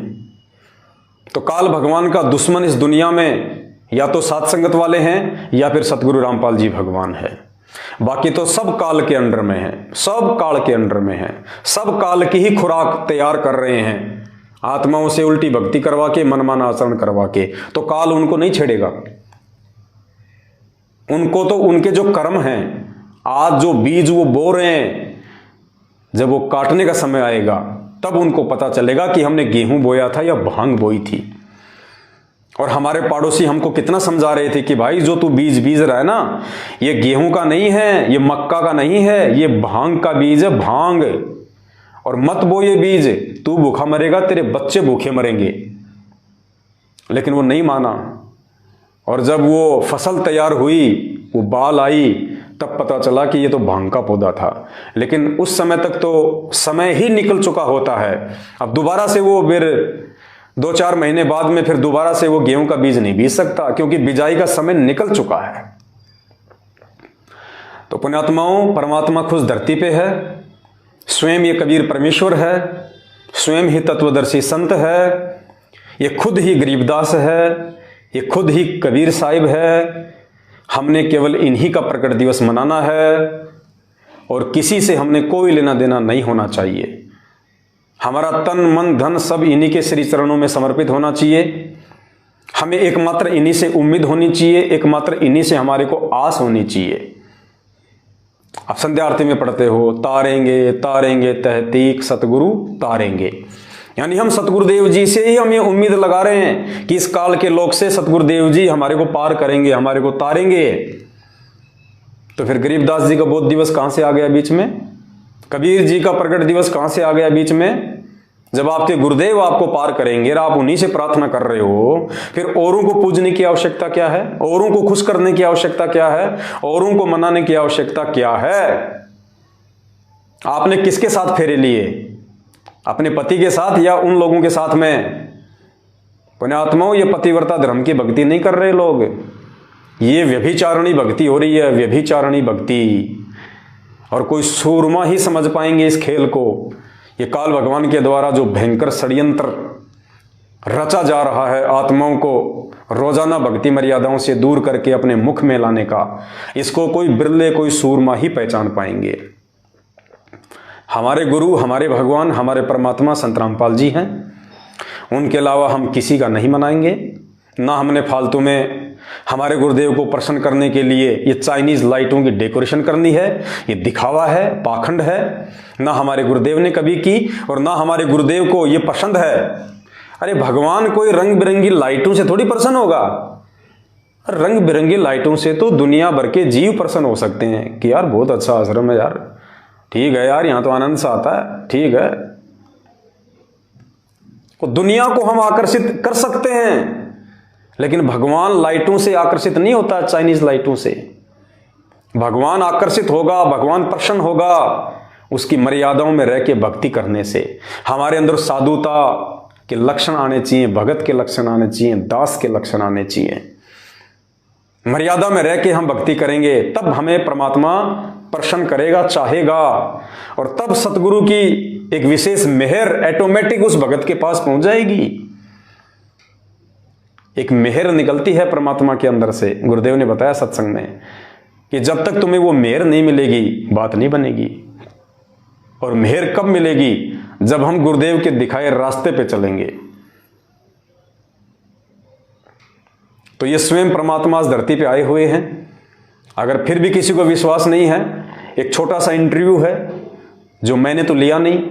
तो काल भगवान का दुश्मन इस दुनिया में या तो साध संगत वाले हैं या फिर सतगुरु रामपाल जी भगवान है। बाकी तो सब काल के अंडर में है, सब काल के अंडर में है, सब काल की ही खुराक तैयार कर रहे हैं, आत्माओं से उल्टी भक्ति करवा के, मनमाना आचरण करवा के। तो काल उनको नहीं छेड़ेगा। उनको तो उनके जो कर्म हैं, आज जो बीज वो बो रहे हैं, जब वो काटने का समय आएगा तब उनको पता चलेगा कि हमने गेहूं बोया था या भांग बोई थी। और हमारे पड़ोसी हमको कितना समझा रहे थे कि भाई जो तू बीज बीज रहा है ना, ये गेहूं का नहीं है, ये मक्का का नहीं है, ये भांग का बीज है, भांग। और मत बो ये बीज, तू भूखा मरेगा, तेरे बच्चे भूखे मरेंगे। लेकिन वो नहीं माना। और जब वो फसल तैयार हुई, वो बाल आई, तब पता चला कि ये तो भांग का पौधा था। लेकिन उस समय तक तो समय ही निकल चुका होता है। अब दोबारा से वो फिर 2-4 महीने बाद में फिर दोबारा से वो गेहूं का बीज नहीं बीज सकता, क्योंकि बिजाई का समय निकल चुका है। तो पुण्यात्माओं, परमात्मा खुद धरती पे है, स्वयं ये कबीर परमेश्वर है, स्वयं ही तत्वदर्शी संत है, ये खुद ही गरीबदास है, ये खुद ही कबीर साहिब है। हमने केवल इन्हीं का प्रकट दिवस मनाना है और किसी से हमने कोई लेना देना नहीं होना चाहिए। हमारा तन मन धन सब इन्हीं के श्री चरणों में समर्पित होना चाहिए। हमें एकमात्र इन्हीं से उम्मीद होनी चाहिए, एकमात्र इन्हीं से हमारे को आस होनी चाहिए। आप संध्या आरती में पढ़ते हो, तारेंगे तारेंगे तहतीक सतगुरु तारेंगे। यानी हम सतगुरुदेव जी से ही हम ये उम्मीद लगा रहे हैं कि इस काल के लोग से सतगुरुदेव जी हमारे को पार करेंगे, हमारे को तारेंगे। तो फिर गरीबदास जी का बोध दिवस कहां से आ गया बीच में? कबीर जी का प्रकट दिवस कहां से आ गया बीच में? जब आपके गुरुदेव आपको पार करेंगे और आप उन्हीं से प्रार्थना कर रहे हो, फिर औरों को पूजने की आवश्यकता क्या है? औरों को खुश करने की आवश्यकता क्या है? औरों को मनाने की आवश्यकता क्या है? आपने किसके साथ फेरे लिए? अपने पति के साथ या उन लोगों के साथ में? पुण्यात्माओं, ये पतिव्रता धर्म की भक्ति नहीं कर रहे लोग, ये व्यभिचारणी भक्ति हो रही है, व्यभिचारणी भक्ति। और कोई सूरमा ही समझ पाएंगे इस खेल को। ये काल भगवान के द्वारा जो भयंकर षड्यंत्र रचा जा रहा है आत्माओं को रोजाना भक्ति मर्यादाओं से दूर करके अपने मुख में लाने का, इसको कोई बिरले, कोई सूरमा ही पहचान पाएंगे। हमारे गुरु, हमारे भगवान, हमारे परमात्मा संत रामपाल जी हैं। उनके अलावा हम किसी का नहीं मनाएंगे। ना हमने फालतू में हमारे गुरुदेव को प्रसन्न करने के लिए ये चाइनीज लाइटों की डेकोरेशन करनी है, ये दिखावा है, पाखंड है। ना हमारे गुरुदेव ने कभी की और ना हमारे गुरुदेव को ये पसंद है। अरे भगवान कोई रंग बिरंगी लाइटों से थोड़ी प्रसन्न होगा। रंग बिरंगी लाइटों से तो दुनिया भर के जीव प्रसन्न हो सकते हैं कि यार बहुत अच्छा आश्रम है यार, ठीक है यार, यहां तो आनंद सा आता है, ठीक है। तो दुनिया को हम आकर्षित कर सकते हैं, लेकिन भगवान लाइटों से आकर्षित नहीं होता, चाइनीज लाइटों से। भगवान आकर्षित होगा, भगवान प्रसन्न होगा उसकी मर्यादाओं में रह के भक्ति करने से। हमारे अंदर साधुता के लक्षण आने चाहिए, भगत के लक्षण आने चाहिए, दास के लक्षण आने चाहिए। मर्यादा में रह के हम भक्ति करेंगे, तब हमें परमात्मा प्रसन्न करेगा, चाहेगा। और तब सतगुरु की एक विशेष मेहर ऑटोमेटिक उस भगत के पास पहुंच जाएगी। एक मेहर निकलती है परमात्मा के अंदर से। गुरुदेव ने बताया सत्संग में कि जब तक तुम्हें वो मेहर नहीं मिलेगी, बात नहीं बनेगी। और मेहर कब मिलेगी? जब हम गुरुदेव के दिखाए रास्ते पे चलेंगे। तो ये स्वयं परमात्मा इस धरती पे आए हुए हैं। अगर फिर भी किसी को विश्वास नहीं है, एक छोटा सा इंटरव्यू है जो मैंने तो लिया नहीं,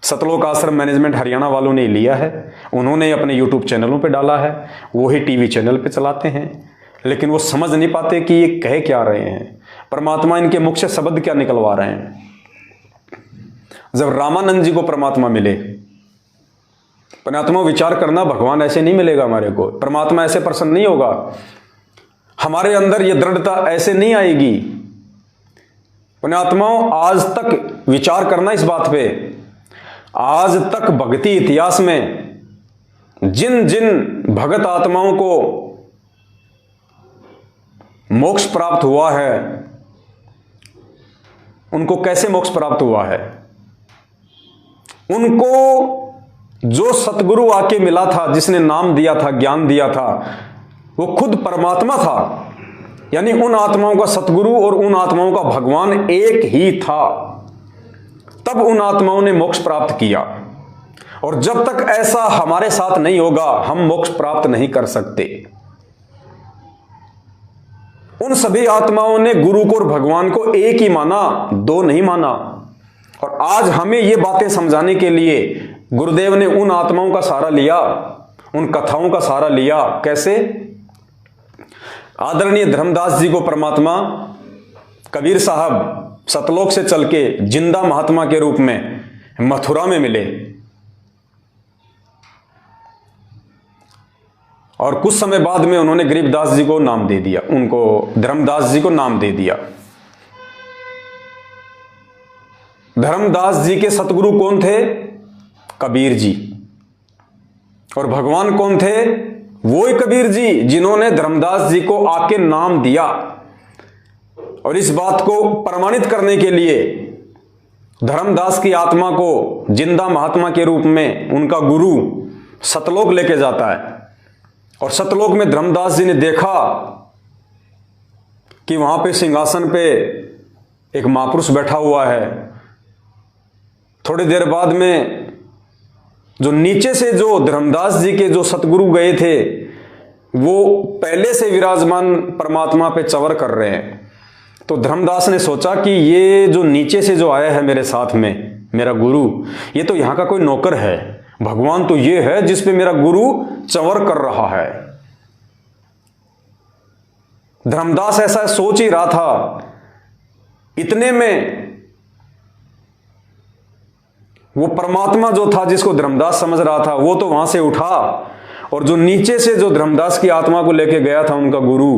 सतलोक आश्रम मैनेजमेंट हरियाणा वालों ने लिया है। उन्होंने अपने यूट्यूब चैनलों पे डाला है, वो ही टीवी चैनल पे चलाते हैं, लेकिन वो समझ नहीं पाते कि ये कह क्या रहे हैं। परमात्मा इनके मुख से शब्द क्या निकलवा रहे हैं। जब रामानंद जी को परमात्मा मिले, परमात्मा विचार करना, भगवान ऐसे नहीं मिलेगा हमारे को, परमात्मा ऐसे प्रसन्न नहीं होगा, हमारे अंदर ये दृढ़ता ऐसे नहीं आएगी। पुण्यात्माओं, आज तक विचार करना इस बात पे, आज तक भक्ति इतिहास में जिन जिन भगत आत्माओं को मोक्ष प्राप्त हुआ है, उनको कैसे मोक्ष प्राप्त हुआ है? उनको जो सतगुरु आके मिला था, जिसने नाम दिया था, ज्ञान दिया था, वो खुद परमात्मा था। यानी उन आत्माओं का सतगुरु और उन आत्माओं का भगवान एक ही था। तब उन आत्माओं ने मोक्ष प्राप्त किया। और जब तक ऐसा हमारे साथ नहीं होगा, हम मोक्ष प्राप्त नहीं कर सकते। उन सभी आत्माओं ने गुरु को और भगवान को एक ही माना, दो नहीं माना। और आज हमें ये बातें समझाने के लिए गुरुदेव ने उन आत्माओं का सहारा लिया, उन कथाओं का सहारा लिया। कैसे? आदरणीय धर्मदास जी को परमात्मा कबीर साहब सतलोक से चल के जिंदा महात्मा के रूप में मथुरा में मिले, और कुछ समय बाद में उन्होंने गरीबदास जी को नाम दे दिया, उनको धर्मदास जी को नाम दे दिया। धर्मदास जी के सतगुरु कौन थे? कबीर जी। और भगवान कौन थे? वो ही कबीर जी, जिन्होंने धर्मदास जी को आके नाम दिया। और इस बात को प्रमाणित करने के लिए धर्मदास की आत्मा को जिंदा महात्मा के रूप में उनका गुरु सतलोक लेके जाता है। और सतलोक में धर्मदास जी ने देखा कि वहां पे सिंहासन पे एक महापुरुष बैठा हुआ है। थोड़ी देर बाद में जो नीचे से जो धर्मदास जी के जो सतगुरु गए थे, वो पहले से विराजमान परमात्मा पे चवर कर रहे हैं। तो धर्मदास ने सोचा कि ये जो नीचे से जो आया है मेरे साथ में, मेरा गुरु, ये तो यहाँ का कोई नौकर है, भगवान तो ये है जिस पे मेरा गुरु चवर कर रहा है। धर्मदास ऐसा सोच ही रहा था। इतने में वो परमात्मा जो था, जिसको धर्मदास समझ रहा था, वो तो वहां से उठा, और जो नीचे से जो धर्मदास की आत्मा को लेके गया था उनका गुरु,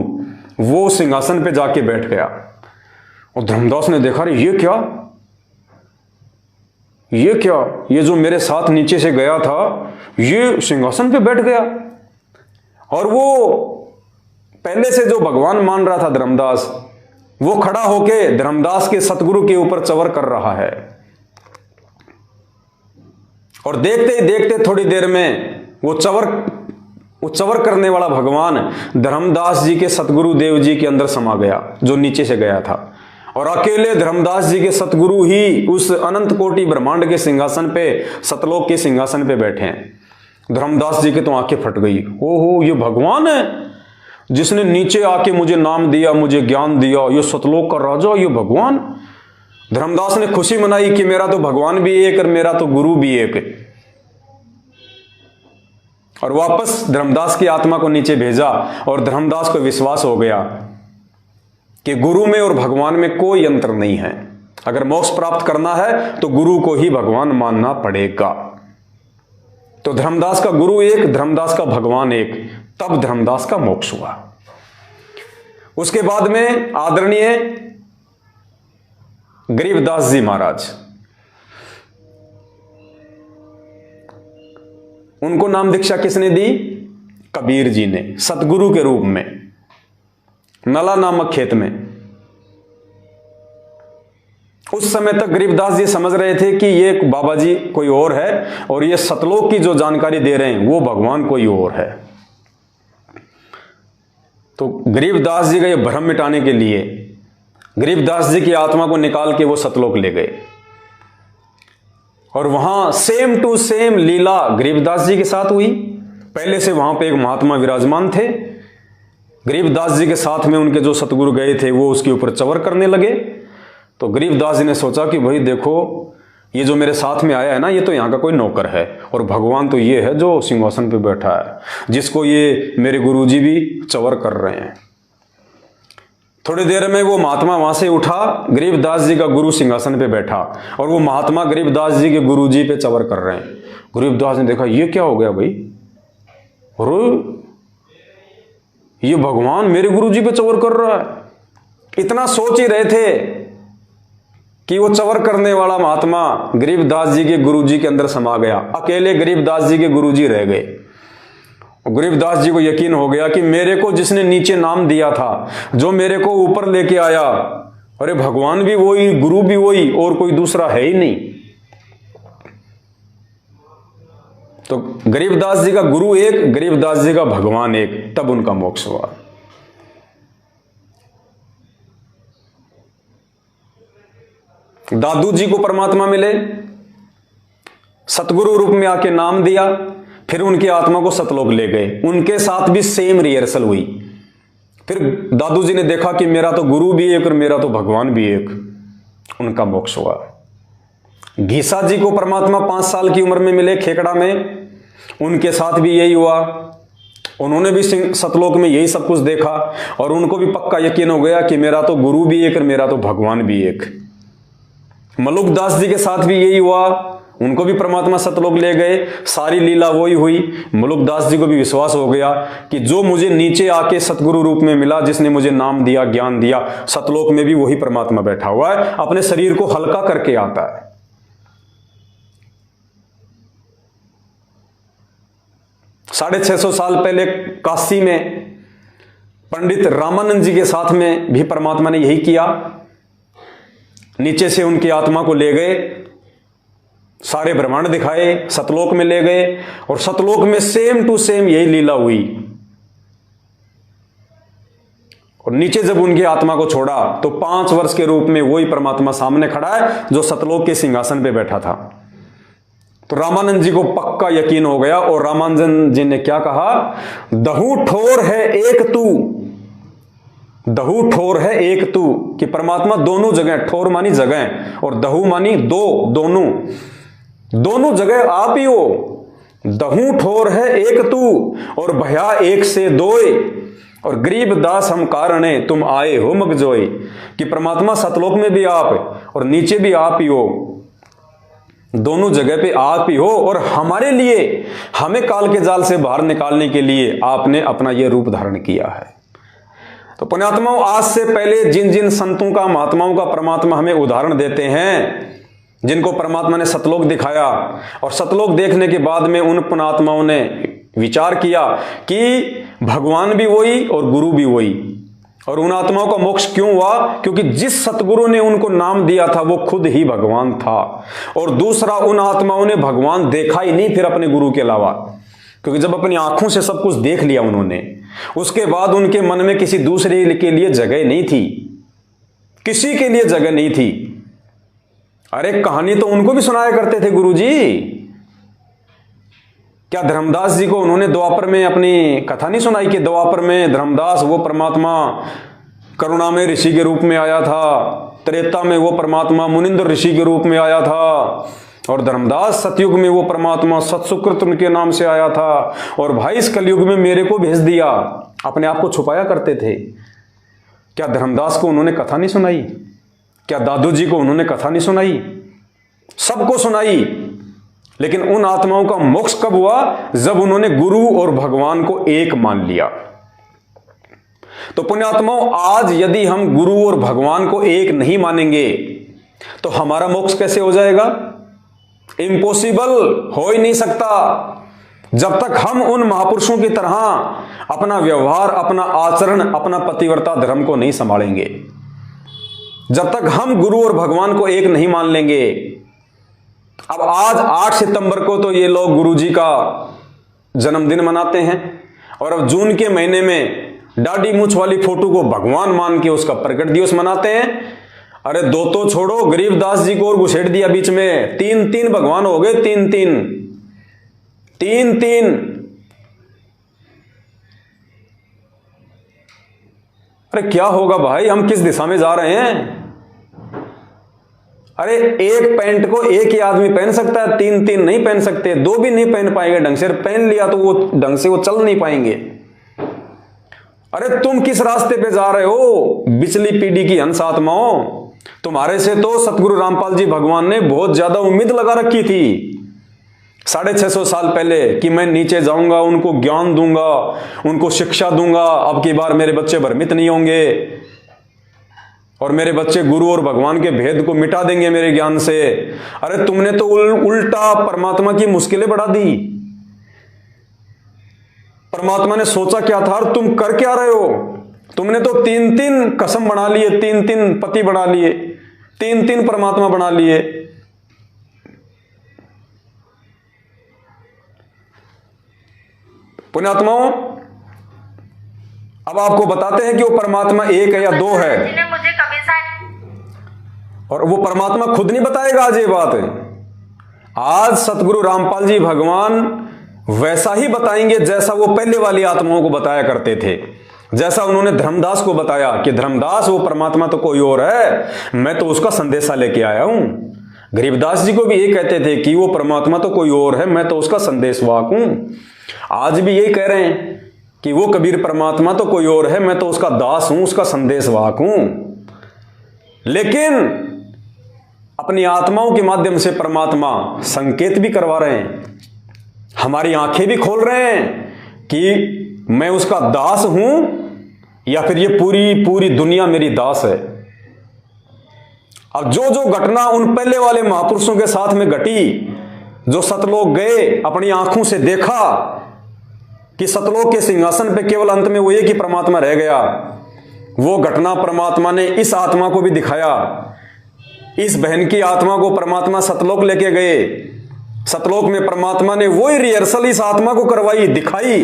वो सिंहासन पे जाके बैठ गया। और धर्मदास ने देखा, ये क्या, ये जो मेरे साथ नीचे से गया था, ये सिंहासन पे बैठ गया। और वो पहले से जो भगवान मान रहा था धर्मदास, वो खड़ा होके धर्मदास के सतगुरु के ऊपर चवर कर रहा है। और देखते ही देखते थोड़ी देर में वो चवर करने वाला भगवान धर्मदास जी के सतगुरु देव जी के अंदर समा गया, जो नीचे से गया था। और अकेले धर्मदास जी के सतगुरु ही उस अनंत कोटि ब्रह्मांड के सिंहासन पे, सतलोक के सिंहासन पे बैठे हैं। धर्मदास जी की तो आंखें फट गई। ओहो, ये भगवान है जिसने नीचे आके मुझे नाम दिया, मुझे ज्ञान दिया, ये सतलोक का राजा, ये भगवान। धर्मदास ने खुशी मनाई कि मेरा तो भगवान भी एक और मेरा तो गुरु भी एक। और वापस धर्मदास की आत्मा को नीचे भेजा। और धर्मदास को विश्वास हो गया कि गुरु में और भगवान में कोई अंतर नहीं है। अगर मोक्ष प्राप्त करना है तो गुरु को ही भगवान मानना पड़ेगा। तो धर्मदास का गुरु एक, धर्मदास का भगवान एक। तब धर्मदास का मोक्ष हुआ। उसके बाद में आदरणीय गरीबदास जी महाराज, उनको नाम दीक्षा किसने दी? कबीर जी ने, सतगुरु के रूप में, नला नामक खेत में। उस समय तक गरीबदास जी समझ रहे थे कि ये बाबा जी कोई और है, और ये सतलोक की जो जानकारी दे रहे हैं वो भगवान कोई और है। तो गरीबदास जी का ये भ्रम मिटाने के लिए गरीबदास जी की आत्मा को निकाल के वो सतलोक ले गए। और वहां सेम टू सेम लीला गरीबदास जी के साथ हुई। पहले से वहां पे एक महात्मा विराजमान थे, गरीबदास जी के साथ में उनके जो सतगुरु गए थे वो उसके ऊपर चवर करने लगे। तो गरीबदास जी ने सोचा कि भाई देखो, ये जो मेरे साथ में आया है ना, ये तो यहाँ का कोई नौकर है, और भगवान तो ये है जो सिंहासन पे बैठा है, जिसको ये मेरे गुरुजी भी चवर कर रहे हैं। थोड़ी देर में वो महात्मा वहां से उठा, गरीबदास जी का गुरु सिंहासन पे बैठा और वो महात्मा गरीबदास जी के गुरु जी पे चवर कर रहे हैं। गरीबदास ने देखा ये क्या हो गया भाई, और ये भगवान मेरे गुरु जी पे चवर कर रहा है। इतना सोच ही रहे थे कि वो चवर करने वाला महात्मा गरीबदास जी के गुरु जी के अंदर समा गया, अकेले गरीबदास जी के गुरु जी रह गए। गरीबदास जी को यकीन हो गया कि मेरे को जिसने नीचे नाम दिया था, जो मेरे को ऊपर लेके आया, अरे भगवान भी वही, गुरु भी वही, और कोई दूसरा है ही नहीं। तो गरीबदास जी का गुरु एक, गरीबदास जी का भगवान एक, तब उनका मोक्ष हुआ। दादू जी को परमात्मा मिले, सतगुरु रूप में आके नाम दिया, फिर उनकी आत्मा को सतलोक ले गए। उनके साथ भी सेम रिहर्सल हुई। फिर दादू जी ने देखा कि मेरा तो गुरु भी एक और मेरा तो भगवान भी एक, उनका मोक्ष हुआ। घीसा जी को परमात्मा 5 साल की उम्र में मिले खेकड़ा में, उनके साथ भी यही हुआ। उन्होंने भी सतलोक में यही सब कुछ देखा और उनको भी पक्का यकीन हो गया कि मेरा तो गुरु भी एक और मेरा तो भगवान भी एक। मलुकदास जी के साथ भी यही हुआ, उनको भी परमात्मा सतलोक ले गए, सारी लीला वही हुई। मलुकदास जी को भी विश्वास हो गया कि जो मुझे नीचे आके सतगुरु रूप में मिला, जिसने मुझे नाम दिया, ज्ञान दिया, सतलोक में भी वही परमात्मा बैठा हुआ है, अपने शरीर को हल्का करके आता है। 650 साल पहले काशी में पंडित रामानंद जी के साथ में भी परमात्मा ने यही किया। नीचे से उनकी आत्मा को ले गए, सारे ब्रह्मांड दिखाए, सतलोक में ले गए और सतलोक में सेम टू सेम यही लीला हुई। और नीचे जब उनकी आत्मा को छोड़ा तो 5 वर्ष के रूप में वही परमात्मा सामने खड़ा है जो सतलोक के सिंहासन पे बैठा था। तो रामानंद जी को पक्का यकीन हो गया और रामानंद जी ने क्या कहा, दहू ठोर है एक तू, दहू ठोर है एक तू, कि परमात्मा दोनों जगह, ठोर मानी जगह और दहू मानी दो, दोनों जगह आप ही हो। दहू ठोर है एक तू और भया एक से दोए, और गरीब दास हम कारणे तुम आए हो मगजोए, कि परमात्मा सतलोक में भी आप और नीचे भी आप ही हो, दोनों जगह पे आप ही हो। और हमारे लिए, हमें काल के जाल से बाहर निकालने के लिए आपने अपना यह रूप धारण किया है। तो पुण्यात्माओं, आज से पहले जिन जिन संतों का, महात्माओं का परमात्मा हमें उदाहरण देते हैं, जिनको परमात्मा ने सतलोक दिखाया, और सतलोक देखने के बाद में उन पुण्यात्माओं ने विचार किया कि भगवान भी वही और गुरु भी वही। और उन आत्माओं का मोक्ष क्यों हुआ? क्योंकि जिस सतगुरु ने उनको नाम दिया था वो खुद ही भगवान था। और दूसरा, उन आत्माओं ने भगवान देखा ही नहीं फिर अपने गुरु के अलावा, क्योंकि जब अपनी आंखों से सब कुछ देख लिया उन्होंने, उसके बाद उनके मन में किसी दूसरे के लिए जगह नहीं थी, किसी के लिए जगह नहीं थी। अरे कहानी तो उनको भी सुनाया करते थे गुरुजी। क्या धर्मदास जी को उन्होंने द्वापर में अपनी कथा नहीं सुनाई कि द्वापर में धर्मदास वो परमात्मा करुणामय ऋषि के रूप में आया था, त्रेता में वो परमात्मा मुनिंद्र ऋषि के रूप में आया था, और धर्मदास सतयुग में वो परमात्मा सत्सुकृत उनके नाम से आया था, और भाई इस कलयुग में मेरे को भेज दिया। अपने आप को छुपाया करते थे। क्या धर्मदास को उन्होंने कथा नहीं सुनाई? क्या दादू जी को उन्होंने कथा नहीं सुनाई? सबको सुनाई। लेकिन उन आत्माओं का मोक्ष कब हुआ? जब उन्होंने गुरु और भगवान को एक मान लिया। तो पुण्यात्माओं, आज यदि हम गुरु और भगवान को एक नहीं मानेंगे तो हमारा मोक्ष कैसे हो जाएगा? इम्पॉसिबल, हो ही नहीं सकता। जब तक हम उन महापुरुषों की तरह अपना व्यवहार, अपना आचरण, अपना पतिव्रता धर्म को नहीं संभालेंगे, जब तक हम गुरु और भगवान को एक नहीं मान लेंगे। अब आज 8 सितंबर को तो ये लोग गुरु जी का जन्मदिन मनाते हैं, और अब जून के महीने में दाढ़ी मूछ वाली फोटो को भगवान मान के उसका प्रकट दिवस मनाते हैं। अरे दो तो छोड़ो, गरीबदास जी को और घुसेड़ दिया बीच में, 3 भगवान हो गए, 3। अरे क्या होगा भाई, हम किस दिशा में जा रहे हैं? अरे एक पैंट को एक ही आदमी पहन सकता है, 3 नहीं पहन सकते, 2 भी नहीं पहन पाएंगे ढंग से। पहन लिया तो वो ढंग से वो चल नहीं पाएंगे। अरे तुम किस रास्ते पे जा रहे हो बिचली पीढ़ी की हंस आत्माओं? तुम्हारे से तो सतगुरु रामपाल जी भगवान ने बहुत ज्यादा उम्मीद लगा रखी थी 650 साल पहले कि मैं नीचे जाऊंगा, उनको ज्ञान दूंगा, उनको शिक्षा दूंगा, अब की बार मेरे बच्चे भ्रमित नहीं होंगे और मेरे बच्चे गुरु और भगवान के भेद को मिटा देंगे मेरे ज्ञान से। अरे तुमने तो उल्टा परमात्मा की मुश्किलें बढ़ा दी। परमात्मा ने सोचा क्या था और तुम कर क्या रहे हो? तुमने तो 3-3 कसम बना लिए, 3-3 पति बना लिए, 3-3 परमात्मा बना लिए। पुण्यात्माओं, अब आपको बताते हैं कि वो परमात्मा एक है या दो है, मुझे कभी सा और वो परमात्मा खुद नहीं बताएगा। आज ये बात है, आज सतगुरु रामपाल जी भगवान वैसा ही बताएंगे जैसा वो पहले वाली आत्माओं को बताया करते थे। जैसा उन्होंने धर्मदास को बताया कि धर्मदास वो परमात्मा तो कोई और है, मैं तो उसका संदेशा लेके आया हूं। गरीबदास जी को भी ये कहते थे कि वो परमात्मा तो कोई और है, मैं तो उसका संदेशवाहक हूं। आज भी यही कह रहे हैं कि वो कबीर परमात्मा तो कोई और है, मैं तो उसका दास हूं, उसका संदेशवाहक हूं। लेकिन अपनी आत्माओं के माध्यम से परमात्मा संकेत भी करवा रहे हैं, हमारी आंखें भी खोल रहे हैं कि मैं उसका दास हूं या फिर ये पूरी दुनिया मेरी दास है। अब जो घटना उन पहले वाले महापुरुषों के साथ में घटी, जो सतलोक गए, अपनी आंखों से देखा कि सतलोक के सिंहासन पे केवल अंत में वो एक ही परमात्मा रह गया, वो घटना परमात्मा ने इस आत्मा को भी दिखाया। इस बहन की आत्मा को परमात्मा सतलोक लेके गए, सतलोक में परमात्मा ने वही रिहर्सल इस आत्मा को करवाई, दिखाई,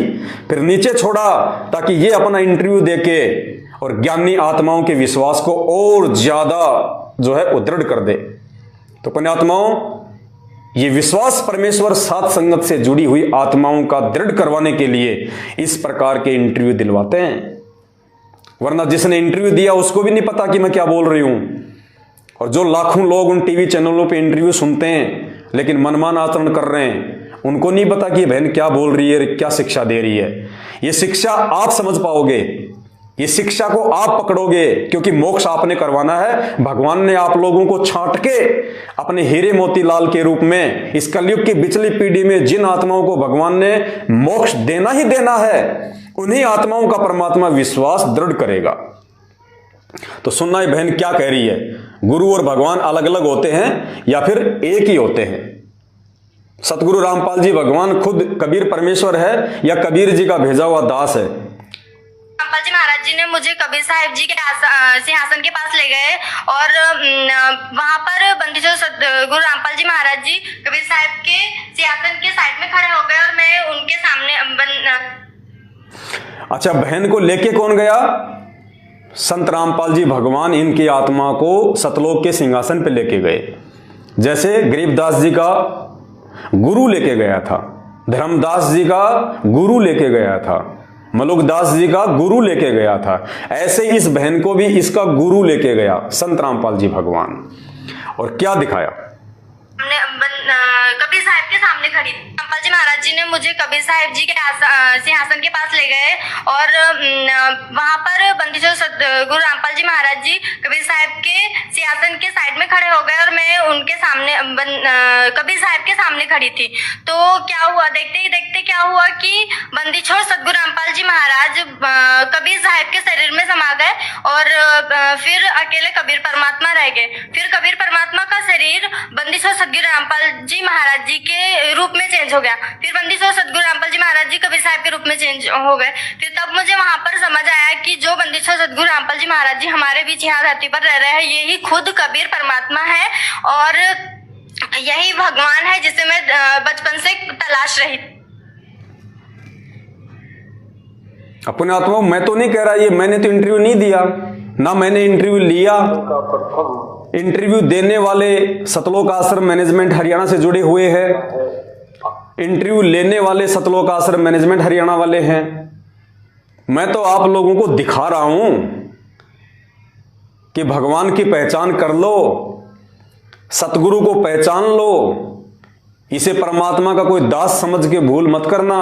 फिर नीचे छोड़ा ताकि ये अपना इंटरव्यू देके और ज्ञानी आत्माओं के विश्वास को और ज्यादा जो है उदृढ़ कर दे। तो पुण्यात्माओं, ये विश्वास परमेश्वर साथ संगत से जुड़ी हुई आत्माओं का दृढ़ करवाने के लिए इस प्रकार के इंटरव्यू दिलवाते हैं। वरना जिसने इंटरव्यू दिया उसको भी नहीं पता कि मैं क्या बोल रही हूं। और जो लाखों लोग उन टीवी चैनलों पे इंटरव्यू सुनते हैं लेकिन मनमान आचरण कर रहे हैं, उनको नहीं पता कि बहन क्या बोल रही है, क्या शिक्षा दे रही है। ये शिक्षा आप समझ पाओगे, ये शिक्षा को आप पकड़ोगे, क्योंकि मोक्ष आपने करवाना है। भगवान ने आप लोगों को छांट के अपने हीरे मोतीलाल के रूप में इस कलयुग की बिचली पीढ़ी में जिन आत्माओं को भगवान ने मोक्ष देना ही देना है, उन्हीं आत्माओं का परमात्मा विश्वास दृढ़ करेगा। तो सुनना है बहन क्या कह रही है, गुरु और भगवान अलग अलग होते हैं या फिर एक ही होते हैं? सतगुरु रामपाल जी भगवान खुद कबीर परमेश्वर है या कबीर जी का भेजा हुआ दास है? रामपाल जी महाराज जी ने मुझे कबीर साहिब जी के सिंहासन के पास ले गए और वहां पर बंदी गुरु रामपाल जी महाराज जी कबीर साहिब के सिंहासन के साइड में खड़े हो गए और मैं उनके सामने अच्छा, बहन को लेके कौन गया? संत रामपाल जी भगवान इनकी आत्मा को सतलोक के सिंहासन पे लेके गए। जैसे गरीबदास जी का गुरु लेके गया था, धर्मदास जी का गुरु लेके गया था, मलुकदास जी का गुरु लेके गया था, ऐसे इस बहन को भी इसका गुरु लेके गया संत रामपाल जी भगवान। और क्या दिखाया? कबीर साहिब के सामने खड़ी। रामपाल जी महाराज जी ने मुझे कबीर साहिब जी के सिंहासन के पास ले गए और वहां पर बंदी गुरु रामपाल जी महाराज जी कबीर साहिब के सिंहासन के साइड में खड़े हो गए और मैं उनके सामने कबीर साहिब के सामने खड़ी थी। तो क्या हुआ, देखते ही देखते क्या हुआ कि बंदी छोड़ सतगुरु रामपाल जी महाराज कबीर साहिब के शरीर में समा गए और फिर अकेले कबीर परमात्मा रह गए। फिर कबीर परमात्मा का शरीर बंदी छोड़ सतगुरु रामपाल जी महाराज जी के रूप में चेंज हो गया। फिर बंदी छोड़ सतगुरु रामपाल जी महाराज जी कबीर साहिब के रूप में चेंज हो गए। फिर तब मुझे वहां पर समझ आया कि जो बंदी छोड़ सतगुरु रामपाल जी महाराज जी हमारे बीच यहाँ धरती पर रह रहे हैं, यही खुद कबीर परमात्मा है और यही भगवान है जिसे मैं बचपन से तलाश रही। अपने आत्मा, मैं तो नहीं कह रहा ये, मैंने तो इंटरव्यू नहीं दिया ना, मैंने इंटरव्यू लिया। इंटरव्यू देने वाले सतलोक आश्रम मैनेजमेंट हरियाणा से जुड़े हुए हैं, इंटरव्यू लेने वाले सतलोक आश्रम मैनेजमेंट हरियाणा वाले हैं। मैं तो आप लोगों को दिखा रहा हूं कि भगवान की पहचान कर लो, सतगुरु को पहचान लो, इसे परमात्मा का कोई दास समझ के भूल मत करना।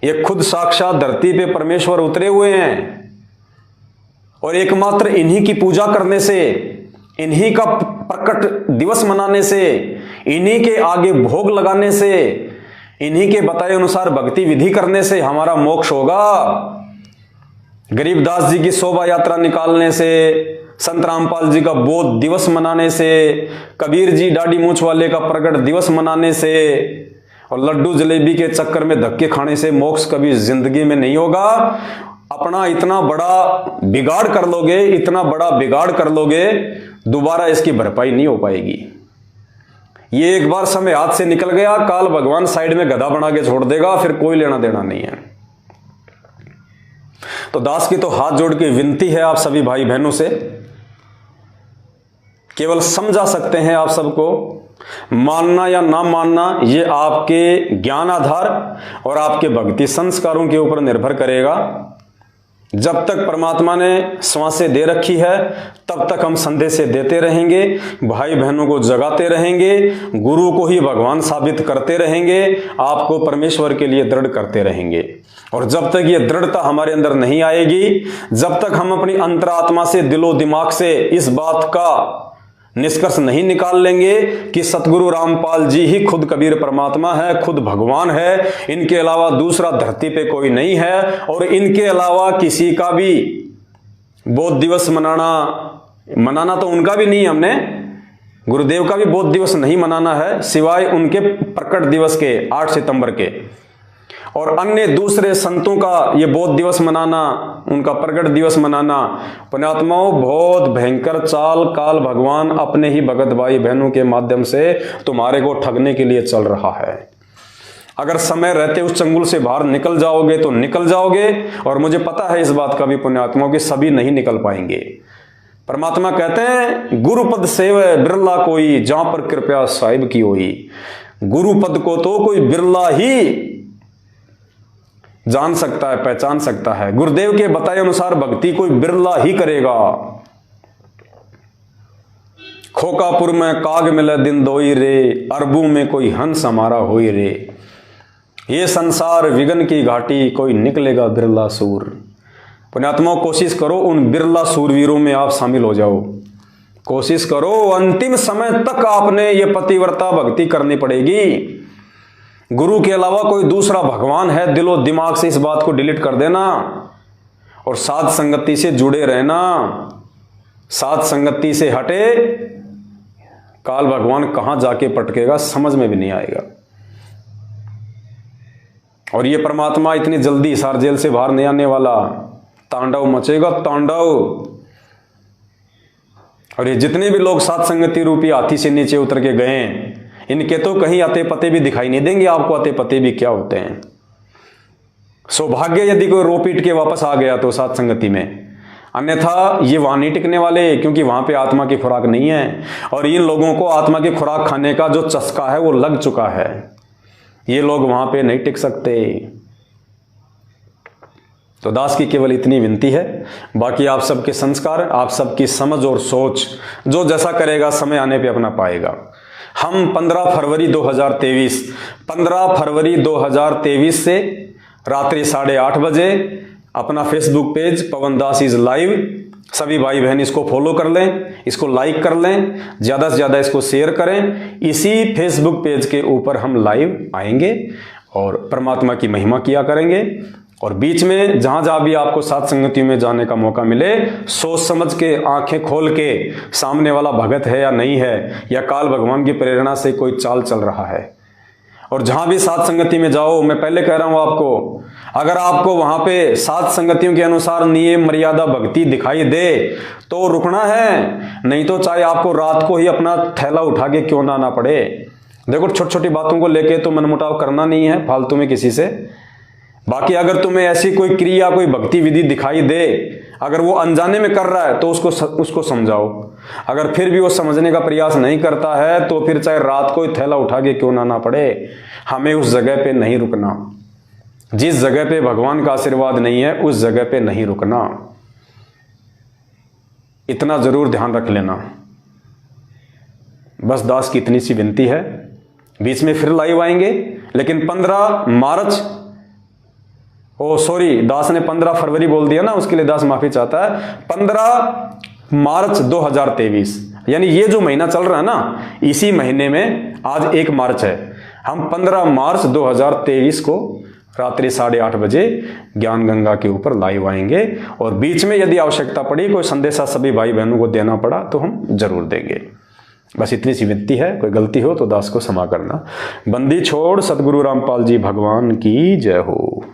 ये खुद साक्षात धरती पे परमेश्वर उतरे हुए हैं और एकमात्र इन्हीं की पूजा करने से, इन्हीं का प्रकट दिवस मनाने से, इन्हीं के आगे भोग लगाने से, इन्हीं के बताए अनुसार भक्ति विधि करने से हमारा मोक्ष होगा। गरीबदास जी की शोभा यात्रा निकालने से, संत रामपाल जी का बोध दिवस मनाने से, कबीर जी दाढ़ी मूंछ वाले का प्रकट दिवस मनाने से और लड्डू जलेबी के चक्कर में धक्के खाने से मोक्ष कभी जिंदगी में नहीं होगा। अपना इतना बड़ा बिगाड़ कर लोगे, इतना बड़ा बिगाड़ कर लोगे, दोबारा इसकी भरपाई नहीं हो पाएगी। ये एक बार समय हाथ से निकल गया, काल भगवान साइड में गधा बना के छोड़ देगा, फिर कोई लेना देना नहीं है। तो दास की तो हाथ जोड़ के विनती है आप सभी भाई बहनों से, केवल समझा सकते हैं आप सबको, मानना या ना मानना ये आपके ज्ञान आधार और आपके भक्ति संस्कारों के ऊपर निर्भर करेगा। जब तक परमात्मा ने श्वासें दे रखी है तब तक हम संदेशे देते रहेंगे, भाई बहनों को जगाते रहेंगे, गुरु को ही भगवान साबित करते रहेंगे, आपको परमेश्वर के लिए दृढ़ करते रहेंगे। और जब तक ये दृढ़ता हमारे अंदर नहीं आएगी, जब तक हम अपनी अंतरात्मा से, दिलो दिमाग से इस बात का निष्कर्ष नहीं निकाल लेंगे कि सतगुरु रामपाल जी ही खुद कबीर परमात्मा है, खुद भगवान है, इनके अलावा दूसरा धरती पे कोई नहीं है और इनके अलावा किसी का भी बोध दिवस मनाना तो उनका भी नहीं, हमने गुरुदेव का भी बोध दिवस नहीं मनाना है सिवाय उनके प्रकट दिवस के 8 सितंबर के, और अन्य दूसरे संतों का ये बोध दिवस मनाना, उनका प्रकट दिवस मनाना, पुण्यात्माओं बहुत भयंकर चाल काल भगवान अपने ही भगत भाई बहनों के माध्यम से तुम्हारे को ठगने के लिए चल रहा है। अगर समय रहते उस चंगुल से बाहर निकल जाओगे तो निकल जाओगे, और मुझे पता है इस बात का भी पुण्यात्माओं कि सभी नहीं निकल पाएंगे। परमात्मा कहते हैं गुरुपद सेवै बिरला कोई, जहां पर कृपया साहिब की होई। गुरुपद को तो कोई बिरला ही जान सकता है, पहचान सकता है। गुरुदेव के बताए अनुसार भक्ति कोई बिरला ही करेगा। खोकापुर में काग मिले दिन दोई रे, अरबों में कोई हंस हमारा होई रे। ये संसार विघन की घाटी, कोई निकलेगा बिरला सूर। पुण्यात्माओं कोशिश करो उन बिरला सूरवीरों में आप शामिल हो जाओ। कोशिश करो, अंतिम समय तक आपने ये पतिव्रता भक्ति करनी पड़ेगी। गुरु के अलावा कोई दूसरा भगवान है, दिलो दिमाग से इस बात को डिलीट कर देना और साध संगति से जुड़े रहना। साध संगति से हटे, काल भगवान कहां जाके पटकेगा समझ में भी नहीं आएगा। और ये परमात्मा इतनी जल्दी हिसार जेल से बाहर नहीं आने वाला, तांडव मचेगा तांडव। और ये जितने भी लोग साध संगति रूपी हाथी से नीचे उतर के गए, इनके तो कहीं अते पते भी दिखाई नहीं देंगे आपको, अते पते भी क्या होते हैं। सौभाग्य यदि कोई रो पीट के वापस आ गया तो साथ संगति में, अन्यथा ये वहां नहीं टिकने वाले, क्योंकि वहां पे आत्मा की खुराक नहीं है। और इन लोगों को आत्मा की खुराक खाने का जो चस्का है वो लग चुका है, ये लोग वहां पे नहीं टिक सकते। तो दास की केवल इतनी विनती है, बाकी आप सबके संस्कार, आप सबकी समझ और सोच, जो जैसा करेगा समय आने पे अपना पाएगा। हम 15 फरवरी 2023 से रात्रि 8:30 बजे अपना Facebook page Pawan Das is live, सभी भाई बहन इसको फॉलो कर लें, इसको लाइक कर लें, ज़्यादा से ज़्यादा इसको शेयर करें। इसी फेसबुक पेज के ऊपर हम लाइव आएंगे और परमात्मा की महिमा किया करेंगे। और बीच में जहां जहां भी आपको साथ संगति में जाने का मौका मिले, सोच समझ के, आंखें खोल के, सामने वाला भगत है या नहीं है, या काल भगवान की प्रेरणा से कोई चाल चल रहा है। और जहां भी साथ संगति में जाओ, मैं पहले कह रहा हूं आपको, अगर आपको वहां पे साथ संगतियों के अनुसार नियम मर्यादा भक्ति दिखाई दे तो रुकना है, नहीं तो चाहे आपको रात को ही अपना थैला उठा के क्यों ना आना पड़े। देखो छोटी छोटी बातों को लेके तो मनमुटाव करना नहीं है फालतू में किसी से। बाकी अगर तुम्हें ऐसी कोई क्रिया, कोई भक्ति विधि दिखाई दे, अगर वो अनजाने में कर रहा है तो उसको समझाओ। अगर फिर भी वो समझने का प्रयास नहीं करता है तो फिर चाहे रात को ही थैला उठा के क्यों ना आना पड़े, हमें उस जगह पे नहीं रुकना। जिस जगह पे भगवान का आशीर्वाद नहीं है उस जगह पे नहीं रुकना, इतना जरूर ध्यान रख लेना। बस दास की इतनी सी विनती है। बीच में फिर लाइव आएंगे, लेकिन 15 मार्च ओ सॉरी, दास ने 15 फरवरी बोल दिया ना, उसके लिए दास माफी चाहता है। 15 मार्च 2023, यानी ये जो महीना चल रहा है ना, इसी महीने में आज 1 मार्च है, हम 15 मार्च 2023 को रात्रि 8:30 बजे ज्ञान गंगा के ऊपर लाइव आएंगे। और बीच में यदि आवश्यकता पड़ी, कोई संदेशा सभी भाई बहनों को देना पड़ा तो हम जरूर देंगे। बस इतनी सी विनती है, कोई गलती हो तो दास को क्षमा करना। बंदी छोड़ सतगुरु रामपाल जी भगवान की जय हो।